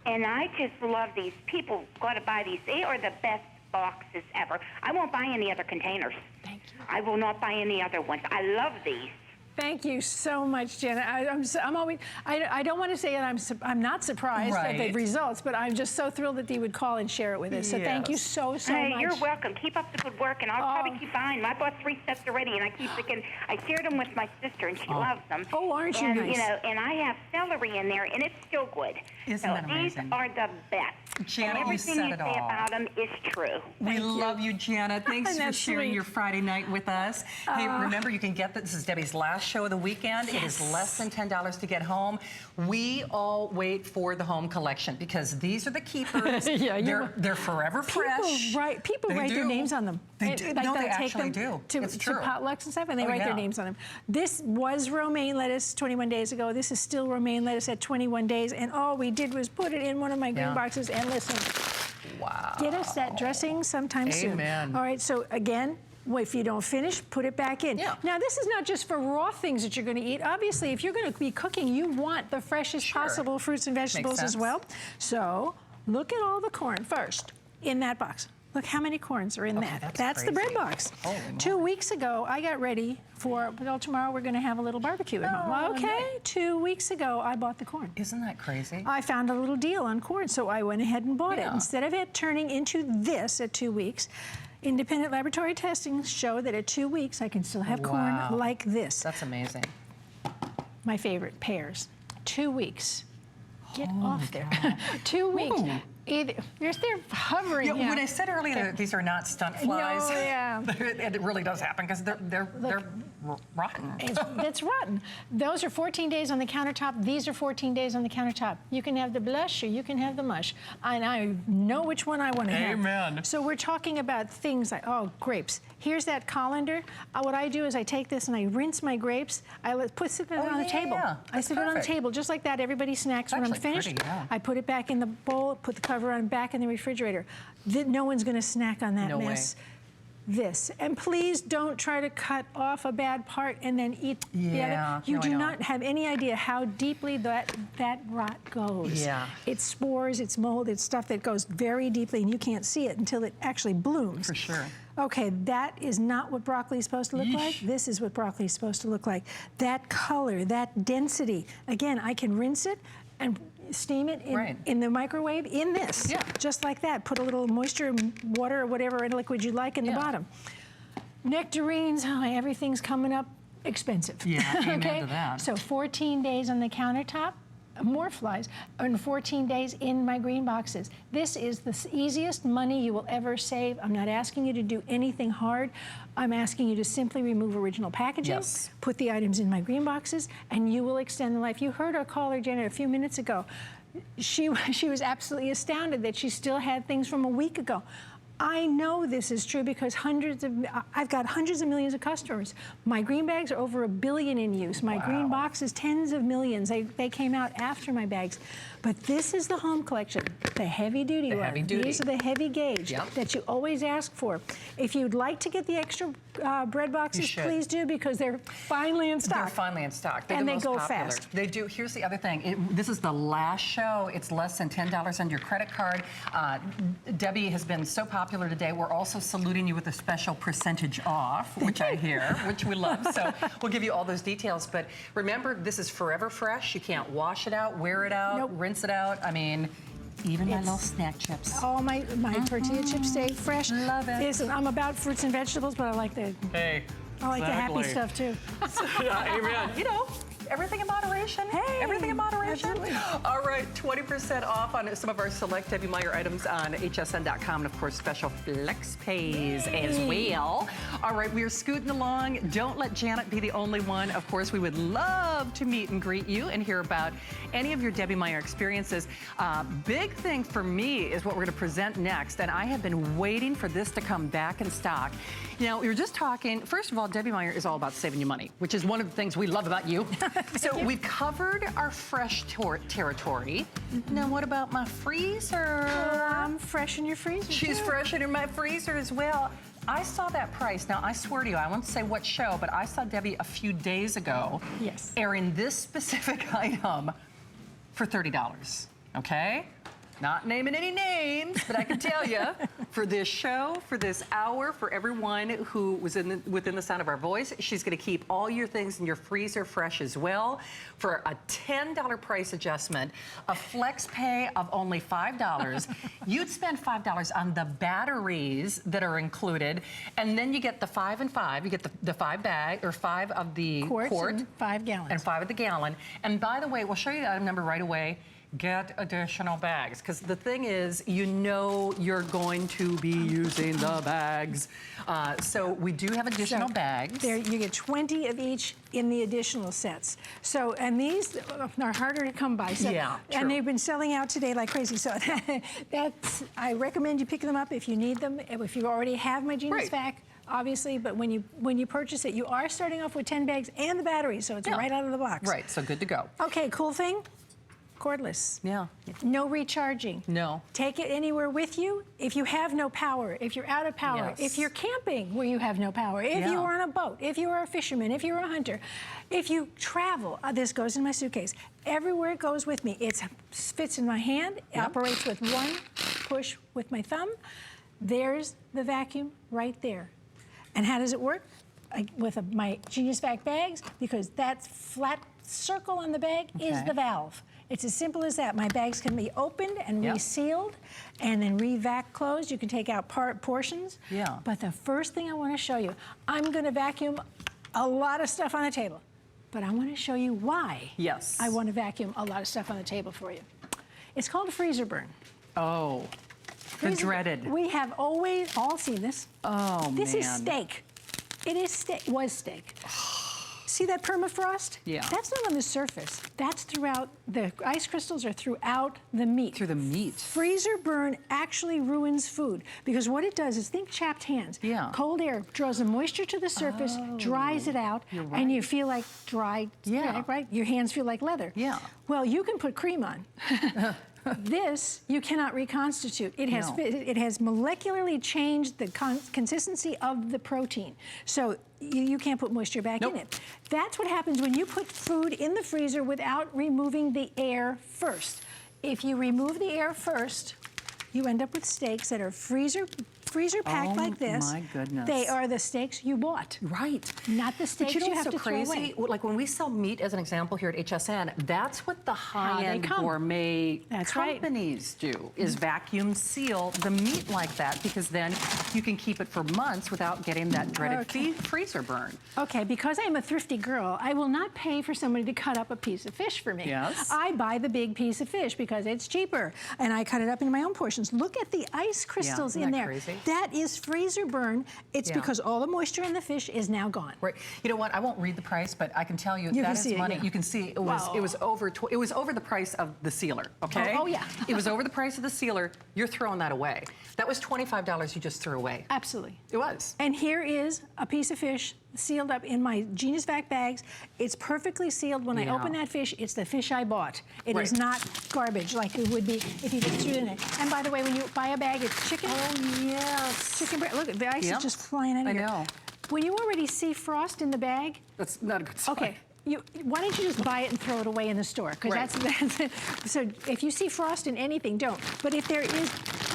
and I just love these. People got to buy these. They are the best boxes ever. I won't buy any other containers. Thank you. I will not buy any other ones. I love these. Thank you so much, Janet. I'm always, I don't want to say that I'm not surprised at the results, but I'm just so thrilled that you would call and share it with us. So thank you so much. You're welcome. Keep up the good work, and I'll probably keep buying. I bought 3 sets already, and I keep thinking, I shared them with my sister, and she loves them. Oh, aren't you nice? You know, and I have celery in there, and it's still good. Isn't that amazing? These are the best. Janet, everything you say about them is true. We love you, Janet. Thanks for sharing your Friday night with us. Hey, remember, you can get this is Debbie's last show of the weekend. It is less than $10 to get home. We all wait for the home collection because these are the keepers. They're forever fresh. People write their names on them. They do. Like They take actually them do. to potlucks and stuff, and they write their names on them. This was romaine lettuce 21 days ago. This is still romaine lettuce at 21 days, and all we did was put it in one of my green boxes and listen. Wow. Get us that dressing sometime soon. All right, so again, if you don't finish, put it back in. Now, this is not just for raw things that you're going to eat. Obviously, if you're going to be cooking, you want the freshest possible fruits and vegetables as well. So look at all the corn first in that box. Look how many corns are in that. That's the bread box. 2 weeks ago, I got ready for, well, tomorrow we're going to have a little barbecue at home. Okay, 2 weeks ago, I bought the corn. Isn't that crazy? I found a little deal on corn, so I went ahead and bought it. Instead of it turning into this at 2 weeks, independent laboratory testing show that at 2 weeks, I can still have corn like this. That's amazing. My favorite, pears. 2 weeks. Get off there. 2 weeks. Ooh. Either they're hovering. Yeah, when I said earlier these are not stunt flies, No, yeah. it really does happen because they're rotten. It's rotten. Those are 14 days on the countertop. These are 14 days on the countertop. You can have the blush or you can have the mush. And I know which one I want to have. Amen. So we're talking about things like, oh, grapes. Here's that colander. What I do is I take this and I rinse my grapes. I sit it on the table. Yeah, I sit it on the table just like that. Everybody snacks when I'm actually finished. pretty, yeah. I put it back in the bowl, put the cover on back in the refrigerator. No one's going to snack on that No mess. This. And please don't try to cut off a bad part and then eat the other. You do not have any idea how deeply that rot goes. Yeah. It's spores, it's mold, it's stuff that goes very deeply and you can't see it until it actually blooms. For sure. Okay, that is not what broccoli is supposed to look like. This is what broccoli is supposed to look like. That color, that density. Again, I can rinse it and steam it in the microwave in this. Yeah. Just like that. Put a little moisture, water, or whatever liquid you like in the bottom. Nectarines, everything's coming up expensive. Yeah, amen okay? to that. So 14 days on the countertop, more flies, and 14 days in my green boxes. This is the easiest money you will ever save. I'm not asking you to do anything hard. I'm asking you to simply remove original packaging, put the items in my green boxes, and you will extend the life. You heard our caller, Janet, a few minutes ago. She was absolutely astounded that she still had things from a week ago. I know this is true because I've got hundreds of millions of customers. My green bags are over 1 billion in use. My green boxes, tens of millions. They came out after my bags. But this is the home collection, the heavy duty one. These are the heavy gauge that you always ask for. If you'd like to get the extra bread boxes, please do because they're finally in stock. They're finally in stock. They're and the they most go popular. fast. They do. Here's the other thing. This is the last show. It's less than $10 on your credit card. Debbie has been so popular today. We're also saluting you with a special percentage off, which I hear, which we love. So we'll give you all those details. But remember, this is forever fresh. You can't wash it out, wear it out, rinse it out. I mean, even my little snack chips. Oh, my tortilla chips stay fresh. Love it. Listen, I'm about fruits and vegetables, but I like the happy stuff too. Amen. You know, everything in moderation. Hey, everything in moderation. Absolutely. All right, 20% off on some of our select Debbie Meyer items on hsn.com, and of course, special flex pays as well. All right, we are scooting along. Don't let Janet be the only one. Of course, we would love to meet and greet you and hear about any of your Debbie Meyer experiences. Big thing for me is what we're going to present next, and I have been waiting for this to come back in stock. You know, we were just talking, first of all, Debbie Meyer is all about saving you money, which is one of the things we love about you. So we've covered our fresh territory. Now what about my freezer? I'm fresh in your freezer. She's fresh in my freezer as well. I saw that price. Now, I swear to you, I won't say what show, but I saw Debbie a few days ago airing this specific item for $30, okay? Not naming any names, but I can tell you, for this show, for this hour, for everyone who was within the sound of our voice, she's going to keep all your things in your freezer fresh as well. For a $10 price adjustment, a flex pay of only $5, you'd spend $5 on the batteries that are included, and then you get the 5 and 5. You get the 5 bag, or 5 of the quart. And 5 gallons. And 5 of the gallon. And by the way, we'll show you the item number right away. Get additional bags, because the thing is, you know you're going to be using the bags. So we do have additional bags. There, you get 20 of each in the additional sets. So, and these are harder to come by. So, yeah, true. And they've been selling out today like crazy. So I recommend you pick them up if you need them. If you already have my Genius Vac, obviously, but when you purchase it, you are starting off with 10 bags and the battery, so it's right out of the box. Right, so good to go. Okay, cool thing. Cordless. Yeah. No recharging. No. Take it anywhere with you. If you have no power, if you're out of power, if you're camping where you have no power, if you are on a boat, if you are a fisherman, if you're a hunter, if you travel, this goes in my suitcase. Everywhere it goes with me. It fits in my hand, operates with one push with my thumb. There's the vacuum right there. And how does it work? With my Genius Vac bags, because that flat circle on the bag is the valve. It's as simple as that. My bags can be opened and resealed and then re-vac closed. You can take out portions. Yeah. But the first thing I want to show you, I'm going to vacuum a lot of stuff on the table, but I want to show you why I want to vacuum a lot of stuff on the table for you. It's called a freezer burn. Oh, the dreaded. We have always all seen this. Oh, This man. is steak. It is steak, was steak. See that permafrost? Yeah. That's not on the surface. That's throughout, the ice crystals are throughout the meat. Through the meat. Freezer burn actually ruins food because what it does is, think chapped hands. Yeah. Cold air draws the moisture to the surface, dries it out, You're right. and you feel like dried, Yeah. right? Your hands feel like leather. Yeah. Well, you can put cream on. This you cannot reconstitute. It has No. it has molecularly changed the consistency of the protein, so you can't put moisture back in it. That's what happens when you put food in the freezer without removing the air first. If you remove the air first, you end up with steaks that are freezer packed like this. My goodness. They are the steaks you bought. Right. Not the steaks But you know you what's have so to throw crazy? away. Like when we sell meat, as an example here at HSN, that's what the high-end come. gourmet That's right. companies do, is vacuum seal the meat like that, because then you can keep it for months without getting that dreaded Okay. freezer burn. Okay, because I'm a thrifty girl, I will not pay for somebody to cut up a piece of fish for me. Yes. I buy the big piece of fish because it's cheaper, and I cut it up into my own portions. Look at the ice crystals isn't in that there. crazy? That is freezer burn. It's Yeah. because all the moisture in the fish is now gone. Right. You know what? I won't read the price, but I can tell you, You that can is see it, money. yeah. You can see it was over the price of the sealer. Okay. Oh, yeah. It was over the price of the sealer. You're throwing that away. That was $25 you just threw away. Absolutely. It was. And here is a piece of fish sealed up in my Genius Vac bags. It's perfectly sealed. When I Yeah. open that fish, it's the fish I bought. It is Right. not garbage like it would be if you just threw it in there. And by the way, when you buy a bag, it's chicken. Oh yes. Chicken breast. Look, the ice Yep. is just flying out of I here. know. When you already see frost in the bag, That's not a good sign. okay, why don't you just buy it and throw it away in the store? Because Right. that's so. If you see frost in anything, don't. But if there is,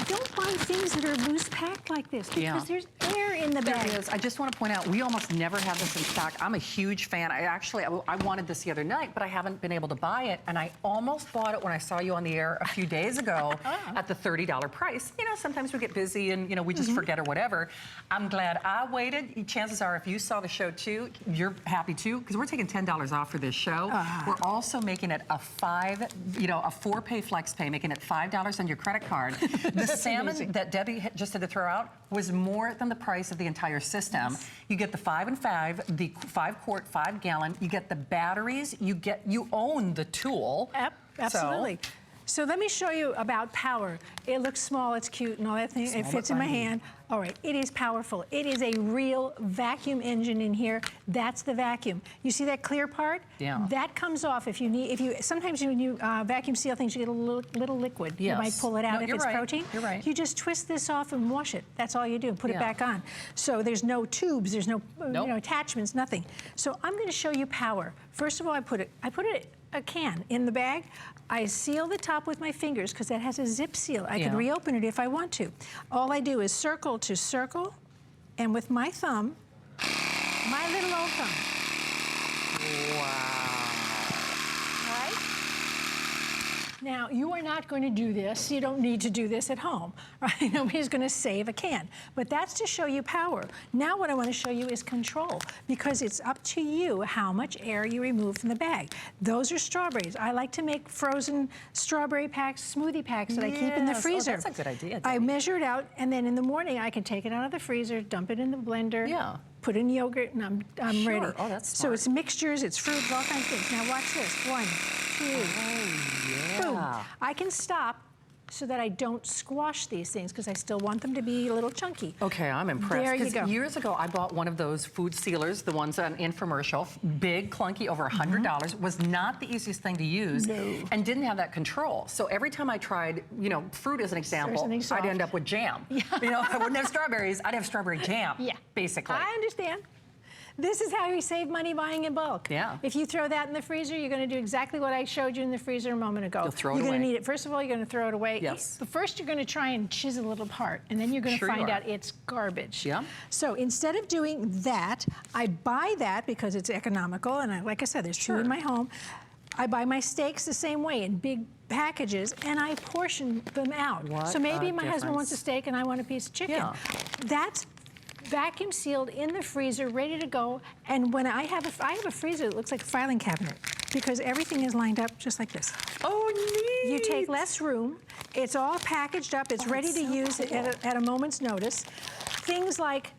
don't buy things that are loose packed like this because Yeah. there's air in the bag. There is. I just want to point out, we almost never have this in stock. I'm a huge fan. I wanted this the other night, but I haven't been able to buy it. And I almost bought it when I saw you on the air a few days ago at the $30 price. You know, sometimes we get busy and, you know, we just forget or whatever. I'm glad I waited. Chances are, if you saw the show too, you're happy too, because we're taking $10 off for this show. We're also making it a 4-pay flex pay, making it $5 on your credit card. The salmon that Debbie just had to throw out was more than the price of the entire system. You get the 5 and 5, the 5-quart, 5-gallon. You get the batteries. You own the tool. Absolutely. So let me show you about power. It looks small, it's cute, and all that thing. It Small fits but in my mighty. hand. All right, it is powerful. It is a real vacuum engine in here. That's the vacuum. You see that clear part? Yeah. That comes off if you need. Sometimes when you vacuum seal things, you get a little liquid. Yes. You might pull it out No, if you're it's right. protein. You're right. You just twist this off and wash it. That's all you do. Put it Yeah. back on. So there's no tubes. There's no Nope. attachments. Nothing. So I'm going to show you power. First of all, I put a can in the bag. I seal the top with my fingers because that has a zip seal. I can reopen it if I want to. All I do is circle to circle, and with my thumb, my little old thumb. Wow. All right? Now, you are not going to do this. You don't need to do this at home, right? Nobody's going to save a can. But that's to show you power. Now what I want to show you is control, because it's up to you how much air you remove from the bag. Those are strawberries. I like to make frozen strawberry packs, smoothie packs that I keep in the Yes. Oh, freezer. that's a good idea, I Debbie. measure it out, and then in the morning I can take it out of the freezer, dump it in the blender, Yeah. put in yogurt, and I'm Sure. ready. Oh, that's So smart. it's mixtures, it's fruits, all kinds of things. Now watch this. 1, 2, boom. Yeah. I can stop so that I don't squash these things because I still want them to be a little chunky. Okay, I'm impressed. There you 'Cause go. Years ago, I bought one of those food sealers, the ones on infomercial, big, clunky, over $100. Was not the easiest thing to use, and didn't have that control. So every time I tried, fruit as an example, something I'd soft. end up with jam. I wouldn't have strawberries. I'd have strawberry jam. Yeah. Basically. I understand. This is how we save money buying in bulk. Yeah. If you throw that in the freezer, you're going to do exactly what I showed you in the freezer a moment ago. You'll throw it You're going away. to need it. First of all, you're going to throw it away. Yes. But first, you're going to try and chisel it apart, and then you're going to Sure you find are. out it's garbage. Yeah. So instead of doing that, I buy that because it's economical, and like I said, there's two in my home. I buy my steaks the same way in big packages, and I portion them out. What so maybe a my husband wants a difference. steak, and I want a piece of chicken. Yeah. That's vacuum sealed in the freezer, ready to go. And when I have a freezer that looks like a filing cabinet because everything is lined up just like this. Oh, neat. You take less room. It's all packaged up. It's ready to use at a moment's notice. Things like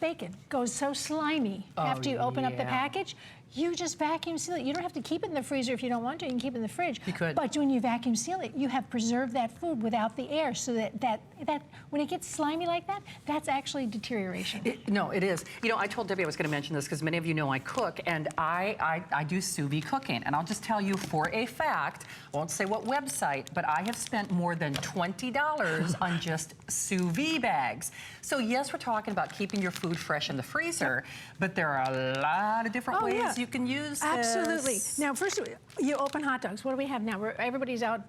bacon goes so slimy after you open up the package. You just vacuum seal it. You don't have to keep it in the freezer if you don't want to. You can keep it in the fridge. You could. But when you vacuum seal it, you have preserved that food without the air, so that when it gets slimy like that, that's actually deterioration. No, it is. You know, I told Debbie I was going to mention this because many of you know I cook, and I do sous vide cooking. And I'll just tell you for a fact, I won't say what website, but I have spent more than $20 on just sous vide bags. So yes, we're talking about keeping your food fresh in the freezer, but there are a lot of different ways you can use Absolutely. this. Now, first, you open hot dogs. What do we have now? Everybody's out,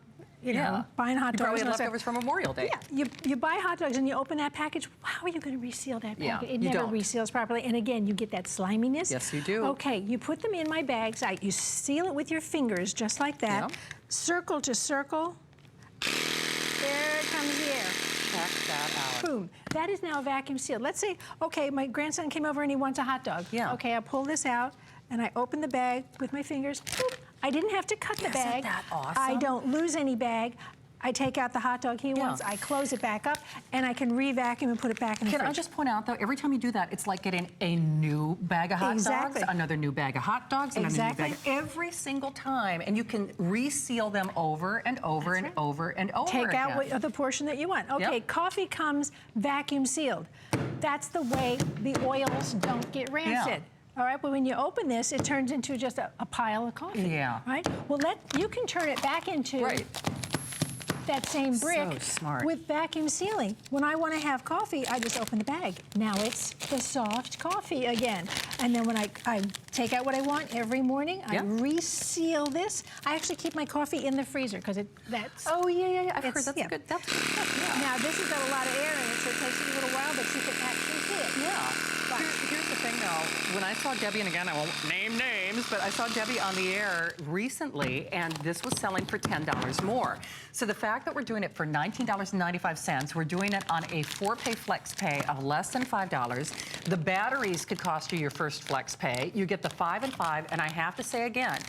you know, buying hot dogs. You probably had leftovers from Memorial Day. Yeah, you buy hot dogs and you open that package. How are you going to reseal that package? Yeah, It you never don't. reseals properly. And again, you get that sliminess. Yes, you do. Okay, you put them in my bags. You seal it with your fingers, just like that. Yeah. Circle to circle. There comes the air. Check that out. Boom. That is now vacuum sealed. Let's say, okay, my grandson came over and he wants a hot dog. Yeah. Okay, I pull this out and I open the bag with my fingers. Boop. I didn't have to cut the bag. Isn't that awesome? I don't lose any bag. I take out the hot dog he wants, I close it back up, and I can re-vacuum and put it back in the fridge. Can I just point out, though, every time you do that, it's like getting a new bag of hot dogs, another new bag of hot dogs, another new bag, every single time, and you can reseal them over and over and over and over Take again. out the portion that you want. Okay, coffee comes vacuum sealed. That's the way the oils don't get rancid. All right, but when you open this, it turns into just a pile of coffee. Yeah. Right? Well, you can turn it back into that same brick with vacuum sealing. When I want to have coffee, I just open the bag. Now it's the soft coffee again. And then when I take out what I want every morning, I reseal this. I actually keep my coffee in the freezer because that's... Oh, yeah. I've heard that's good. That's good stuff, Now, this has got a lot of air in it, so it takes a little while, but you can actually see it. Here's the thing, though. When I saw Debbie, and again, I won't name names, but I saw Debbie on the air recently, and this was selling for $10 more. So the fact that we're doing it for $19.95, we're doing it on a 4-pay flex pay of less than $5. The batteries could cost you your first flex pay. You get the 5 and 5, and I have to say again,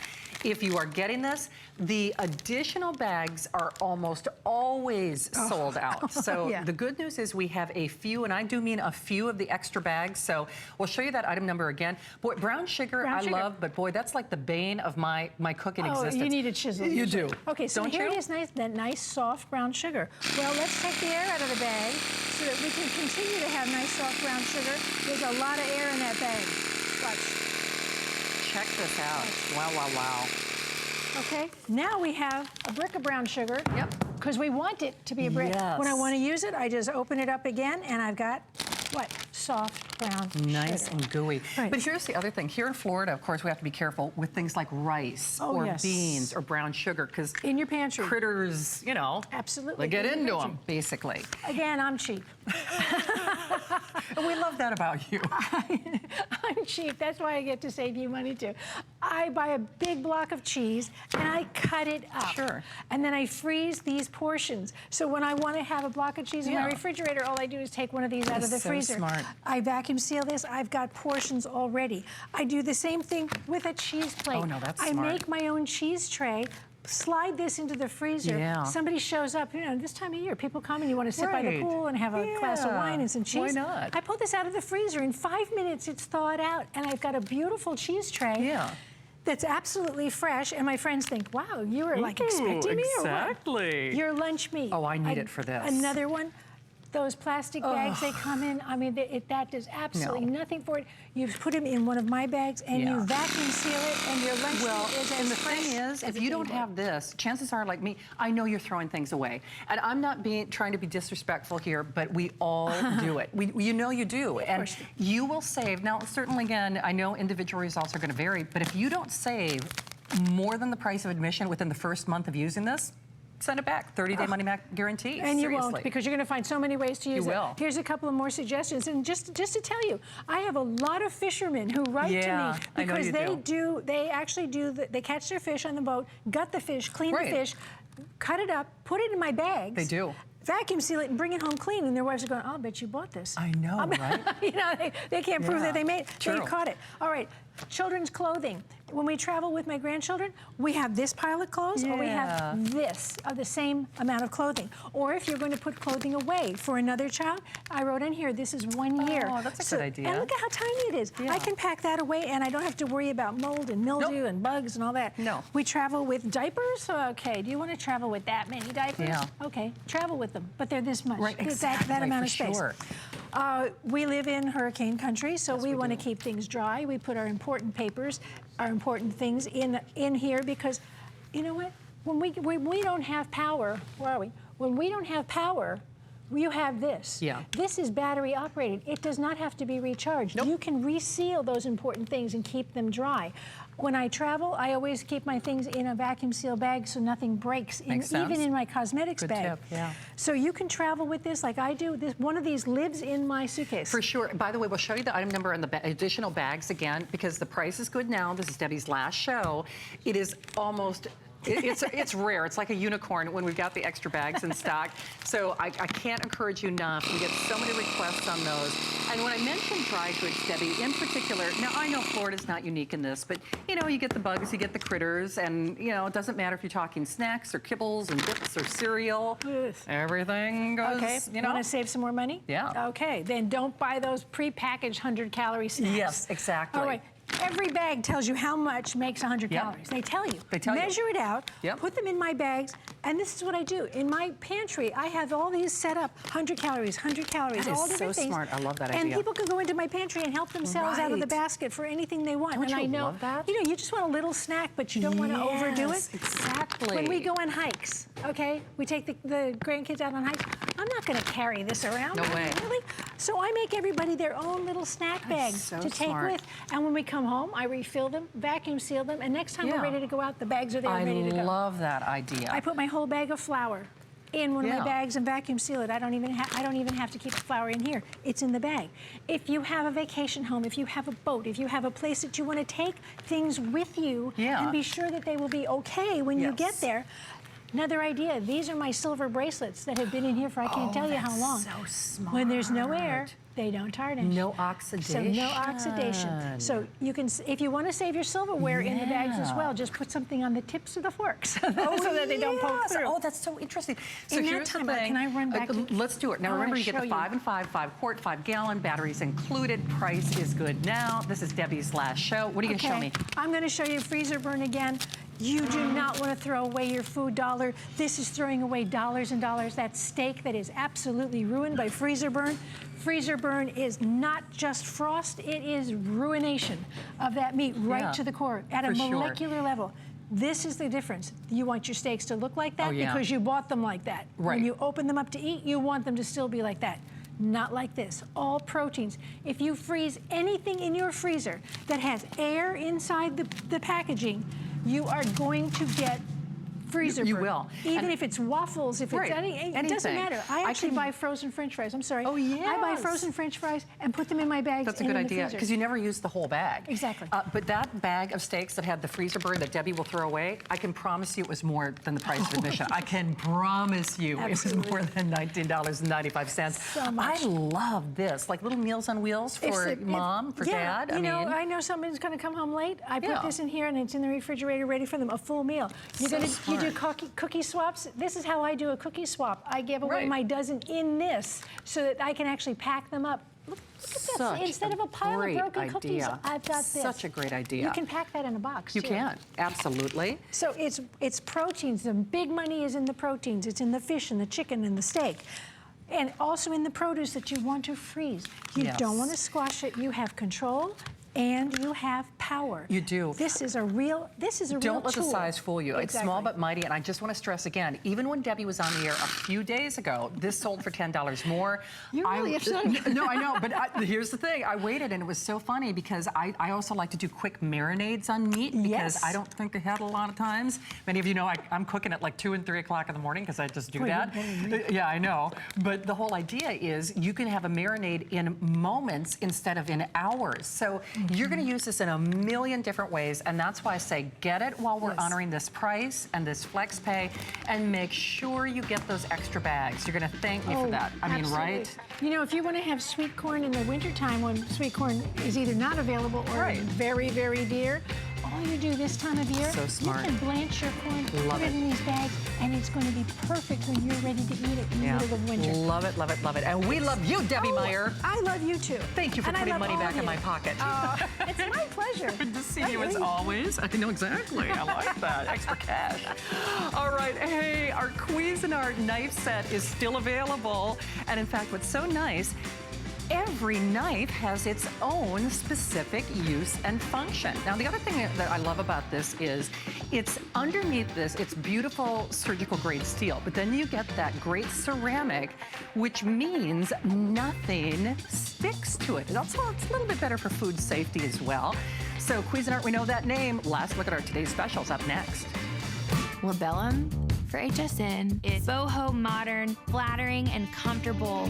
if you are getting this, the additional bags are almost always sold out. So the good news is we have a few, and I do mean a few of the extra bags. So we'll show you that item number again. Boy, brown sugar I love, but boy, that's like the bane of my cooking existence. You need a chisel. You do. Okay, so here it is, that nice soft brown sugar. Well, let's take the air out of the bag so that we can continue to have nice soft brown sugar. There's a lot of air in that bag. Watch. Check this out. Wow. Okay, now we have a brick of brown sugar. Because we want it to be a brick. Yes. When I want to use it, I just open it up again, and I've got, what? Soft brown nice sugar. and gooey. Right. But here's the other thing. Here in Florida, of course, we have to be careful with things like rice or beans or brown sugar, because in your pantry, critters, you know, absolutely, they get into them, basically. Again, I'm cheap. And we love that about you. I'm cheap. That's why I get to save you money, too. I buy a big block of cheese, and I cut it up. Sure. And then I freeze these portions. So when I want to have a block of cheese in my refrigerator, all I do is take one of these out of the freezer. Smart. I vacuum seal this. I've got portions already. I do the same thing with a cheese plate. Oh, no, that's I smart. make my own cheese tray. Slide this into the freezer. Somebody shows up, you know, this time of year, people come and you want to sit by the pool and have a glass of wine and some cheese. Why not? I pull this out of the freezer. In 5 minutes, it's thawed out, and I've got a beautiful cheese tray that's absolutely fresh, and my friends think, wow, you were like expecting me or what? Exactly. Your lunch meat. Oh, I need it for this. Another one. Those plastic bags they come in, I mean, that does absolutely nothing for it. You put them in one of my bags and you vacuum seal it, and your lunch meat is as fresh. And the thing is, if you don't have this, chances are, like me, I know you're throwing things away. And I'm not trying to be disrespectful here, but we all do it. You know you do. And you will save. Now, certainly, again, I know individual results are going to vary, but if you don't save more than the price of admission within the first month of using this, send it back. 30-day money-back guarantee. And Seriously. you won't, because you're going to find so many ways to use it. You will. Here's a couple of more suggestions. And just to tell you, I have a lot of fishermen who write to me because they actually they catch their fish on the boat, gut the fish, clean the fish, cut it up, put it in my bags. They do. Vacuum seal it and bring it home clean, and their wives are going, I'll bet you bought this. I know, right? You know, they can't prove that they made True. they caught it. All right, children's clothing. when we travel with my grandchildren, we have this pile of clothes, or we have this of the same amount of clothing. Or if you're going to put clothing away for another child, I wrote in here, this is 1 year. Oh, that's a good idea. And look at how tiny it is. Yeah. I can pack that away, and I don't have to worry about mold and mildew and bugs and all that. No. We travel with diapers? Okay, do you want to travel with that many diapers? Yeah. Okay, travel with them, but they're this much. Right, exactly, that amount of for space. sure. We live in hurricane country, so Yes, we we want to do. keep things dry. We put our important papers, our important things in here because, you know what? When we don't have power, where are we? When we don't have power, you have this. Yeah. This is battery operated. It does not have to be recharged. Nope. You can reseal those important things and keep them dry. When I travel, I always keep my things in a vacuum seal bag so nothing breaks, Makes sense. even in my cosmetics Good bag. tip, yeah. So you can travel with this like I do. One of these lives in my suitcase. For sure. By the way, we'll show you the item number and the additional bags again because the price is good now. This is Debbie's last show. It is almost... It's rare. It's like a unicorn when we've got the extra bags in stock. So I can't encourage you enough. We get so many requests on those. And when I mentioned dry goods, Debbie, in particular, now I know Florida's not unique in this, but you know, you get the bugs, you get the critters, and you know, it doesn't matter if you're talking snacks or kibbles and dips or cereal. Ugh. Everything goes, Okay, you know. want to save some more money? Yeah. Okay, then don't buy those prepackaged 100-calorie snacks. Yes, exactly. All right. Every bag tells you how much makes 100 Yep. calories. They tell you. They tell you. Measure it out, Yep. put them in my bags, and this is what I do. In my pantry, I have all these set up, 100 calories, 100 calories, That is all different so things. smart. I love that And idea. people can go into my pantry and help themselves out of the Right. basket for anything they want. Don't and you I know, love that? you know, you just want a little snack, but you don't want to overdo it. Yes, exactly. When we go on hikes, okay, we take the grandkids out on hikes, I'm not going to carry this around. No way. Really? So I make everybody their own little snack bags so to take smart. with. And when we come home, I refill them, vacuum seal them, and next time Yeah. we're ready to go out, the bags are there ready to I go. love that idea. I put my whole bag of flour in one of Yeah. my bags and vacuum seal it. I don't even have to keep the flour in here. It's in the bag. If you have a vacation home, if you have a boat, if you have a place that you want to take things with you Yeah. and be sure that they will be okay when you get Yes. there. Another idea, these are my silver bracelets that have been in here for I can't tell you how long. So smart. When there's no air, they don't tarnish. No oxidation. So no oxidation. So you can, if you want to save your silverware in the bags as well, just put something on the tips of the forks so that they don't poke yes. through. Oh, that's so interesting. So In that here's time, the thing. can I run back to- Let's do it. Now I wanna remember, you get show the you. 5 and 5, 5-quart, 5-gallon, batteries included. Price is good now. This is Debbie's last show. What are you going to show me? I'm going to show you freezer burn again. You do not want to throw away your food dollar. This is throwing away dollars and dollars. That steak that is absolutely ruined by freezer burn. Freezer burn is not just frost, it is ruination of that meat right Yeah, to the core at a for sure. molecular level. This is the difference. You want your steaks to look like that Oh, yeah. because you bought them like that. Right. When you open them up to eat, you want them to still be like that. Not like this. All proteins. If you freeze anything in your freezer that has air inside the packaging, you are going to get freezer You burn. will. Even And- if it's waffles, if Right. it's it doesn't Anything. matter. I actually can- buy frozen French fries. I'm sorry. Oh, I buy yes. frozen French fries and put them in my bags. That's a and good in the idea freezer. because you never use the whole bag. Exactly. But that bag of steaks that had the freezer burn that Debbie will throw away, I can promise you it was more than the price of admission. I can promise you it was Absolutely. more than $19.95. So much. I love this, like little Meals on Wheels for mom, for yeah, dad. You know, I know somebody's going to come home late. I put Yeah. this in here and it's in the refrigerator ready for them, a full meal. You do cookie swaps. This is how I do a cookie swap. I give away Right. my dozen in this so that I can actually pack them up. Look at this. Such Instead of a pile of great broken cookies, idea. I've got this. Such a great idea. You can pack that in a box, You too. can, absolutely. So it's proteins. The big money is in the proteins. It's in the fish and the chicken and the steak. And also in the produce that you want to freeze. You Yes. don't want to squash it. You have control and you have power. You do. This is a real Don't let the tool. size fool you. It's small Exactly. but mighty, and I just want to stress again, even when Debbie was on the air a few days ago, this sold for $10 more. You're really upset. No, I know, but here's the thing. I waited, and it was so funny because I also like to do quick marinades on meat because Yes. I don't think ahead a lot of times. Many of you know I'm cooking at like 2 and 3 o'clock in the morning because I just do Boy, that. you're better than me. Yeah, I know. But the whole idea is you can have a marinade in moments instead of in hours. So you're going to use this in a million different ways, and that's why I say get it while we're Yes. honoring this price and this flex pay, and make sure you get those extra bags. You're going to thank me for that. I mean, absolutely. right? You know, if you want to have sweet corn in the wintertime when sweet corn is either not available or Right. very, very dear, all you do this time of year, So smart. you can blanch your corn, Love put it it. in these bags, and it's going to be perfect when you're ready to eat it in the middle of winter. Love it, love it, love it. And we love you, Debbie Meyer. I love you too. Thank you for And I putting love money all back of in you. my pocket. It's my pleasure. Good to see you as Really. always. I know exactly. I like that. Extra cash. All right. Hey, our Cuisinart knife set is still available. And in fact, what's so nice, every knife has its own specific use and function. Now, the other thing that I love about this is it's underneath this, it's beautiful surgical grade steel, but then you get that great ceramic, which means nothing sticks to it. And also, it's a little bit better for food safety as well. So Cuisinart, we know that name. Last look at our today's specials up next. Labellum for HSN is boho, modern, flattering, and comfortable.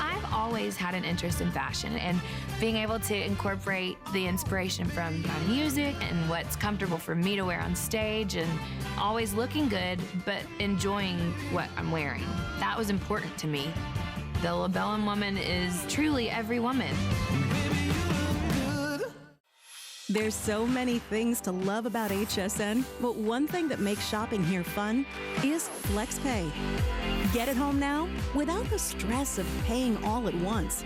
I've always had an interest in fashion, and being able to incorporate the inspiration from my music and what's comfortable for me to wear on stage, and always looking good, but enjoying what I'm wearing. That was important to me. The Labellum woman is truly every woman. There's so many things to love about HSN, but one thing that makes shopping here fun is FlexPay. Get it home now without the stress of paying all at once.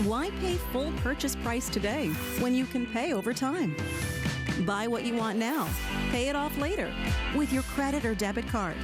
Why pay full purchase price today when you can pay over time? Buy what you want now, pay it off later with your credit or debit card.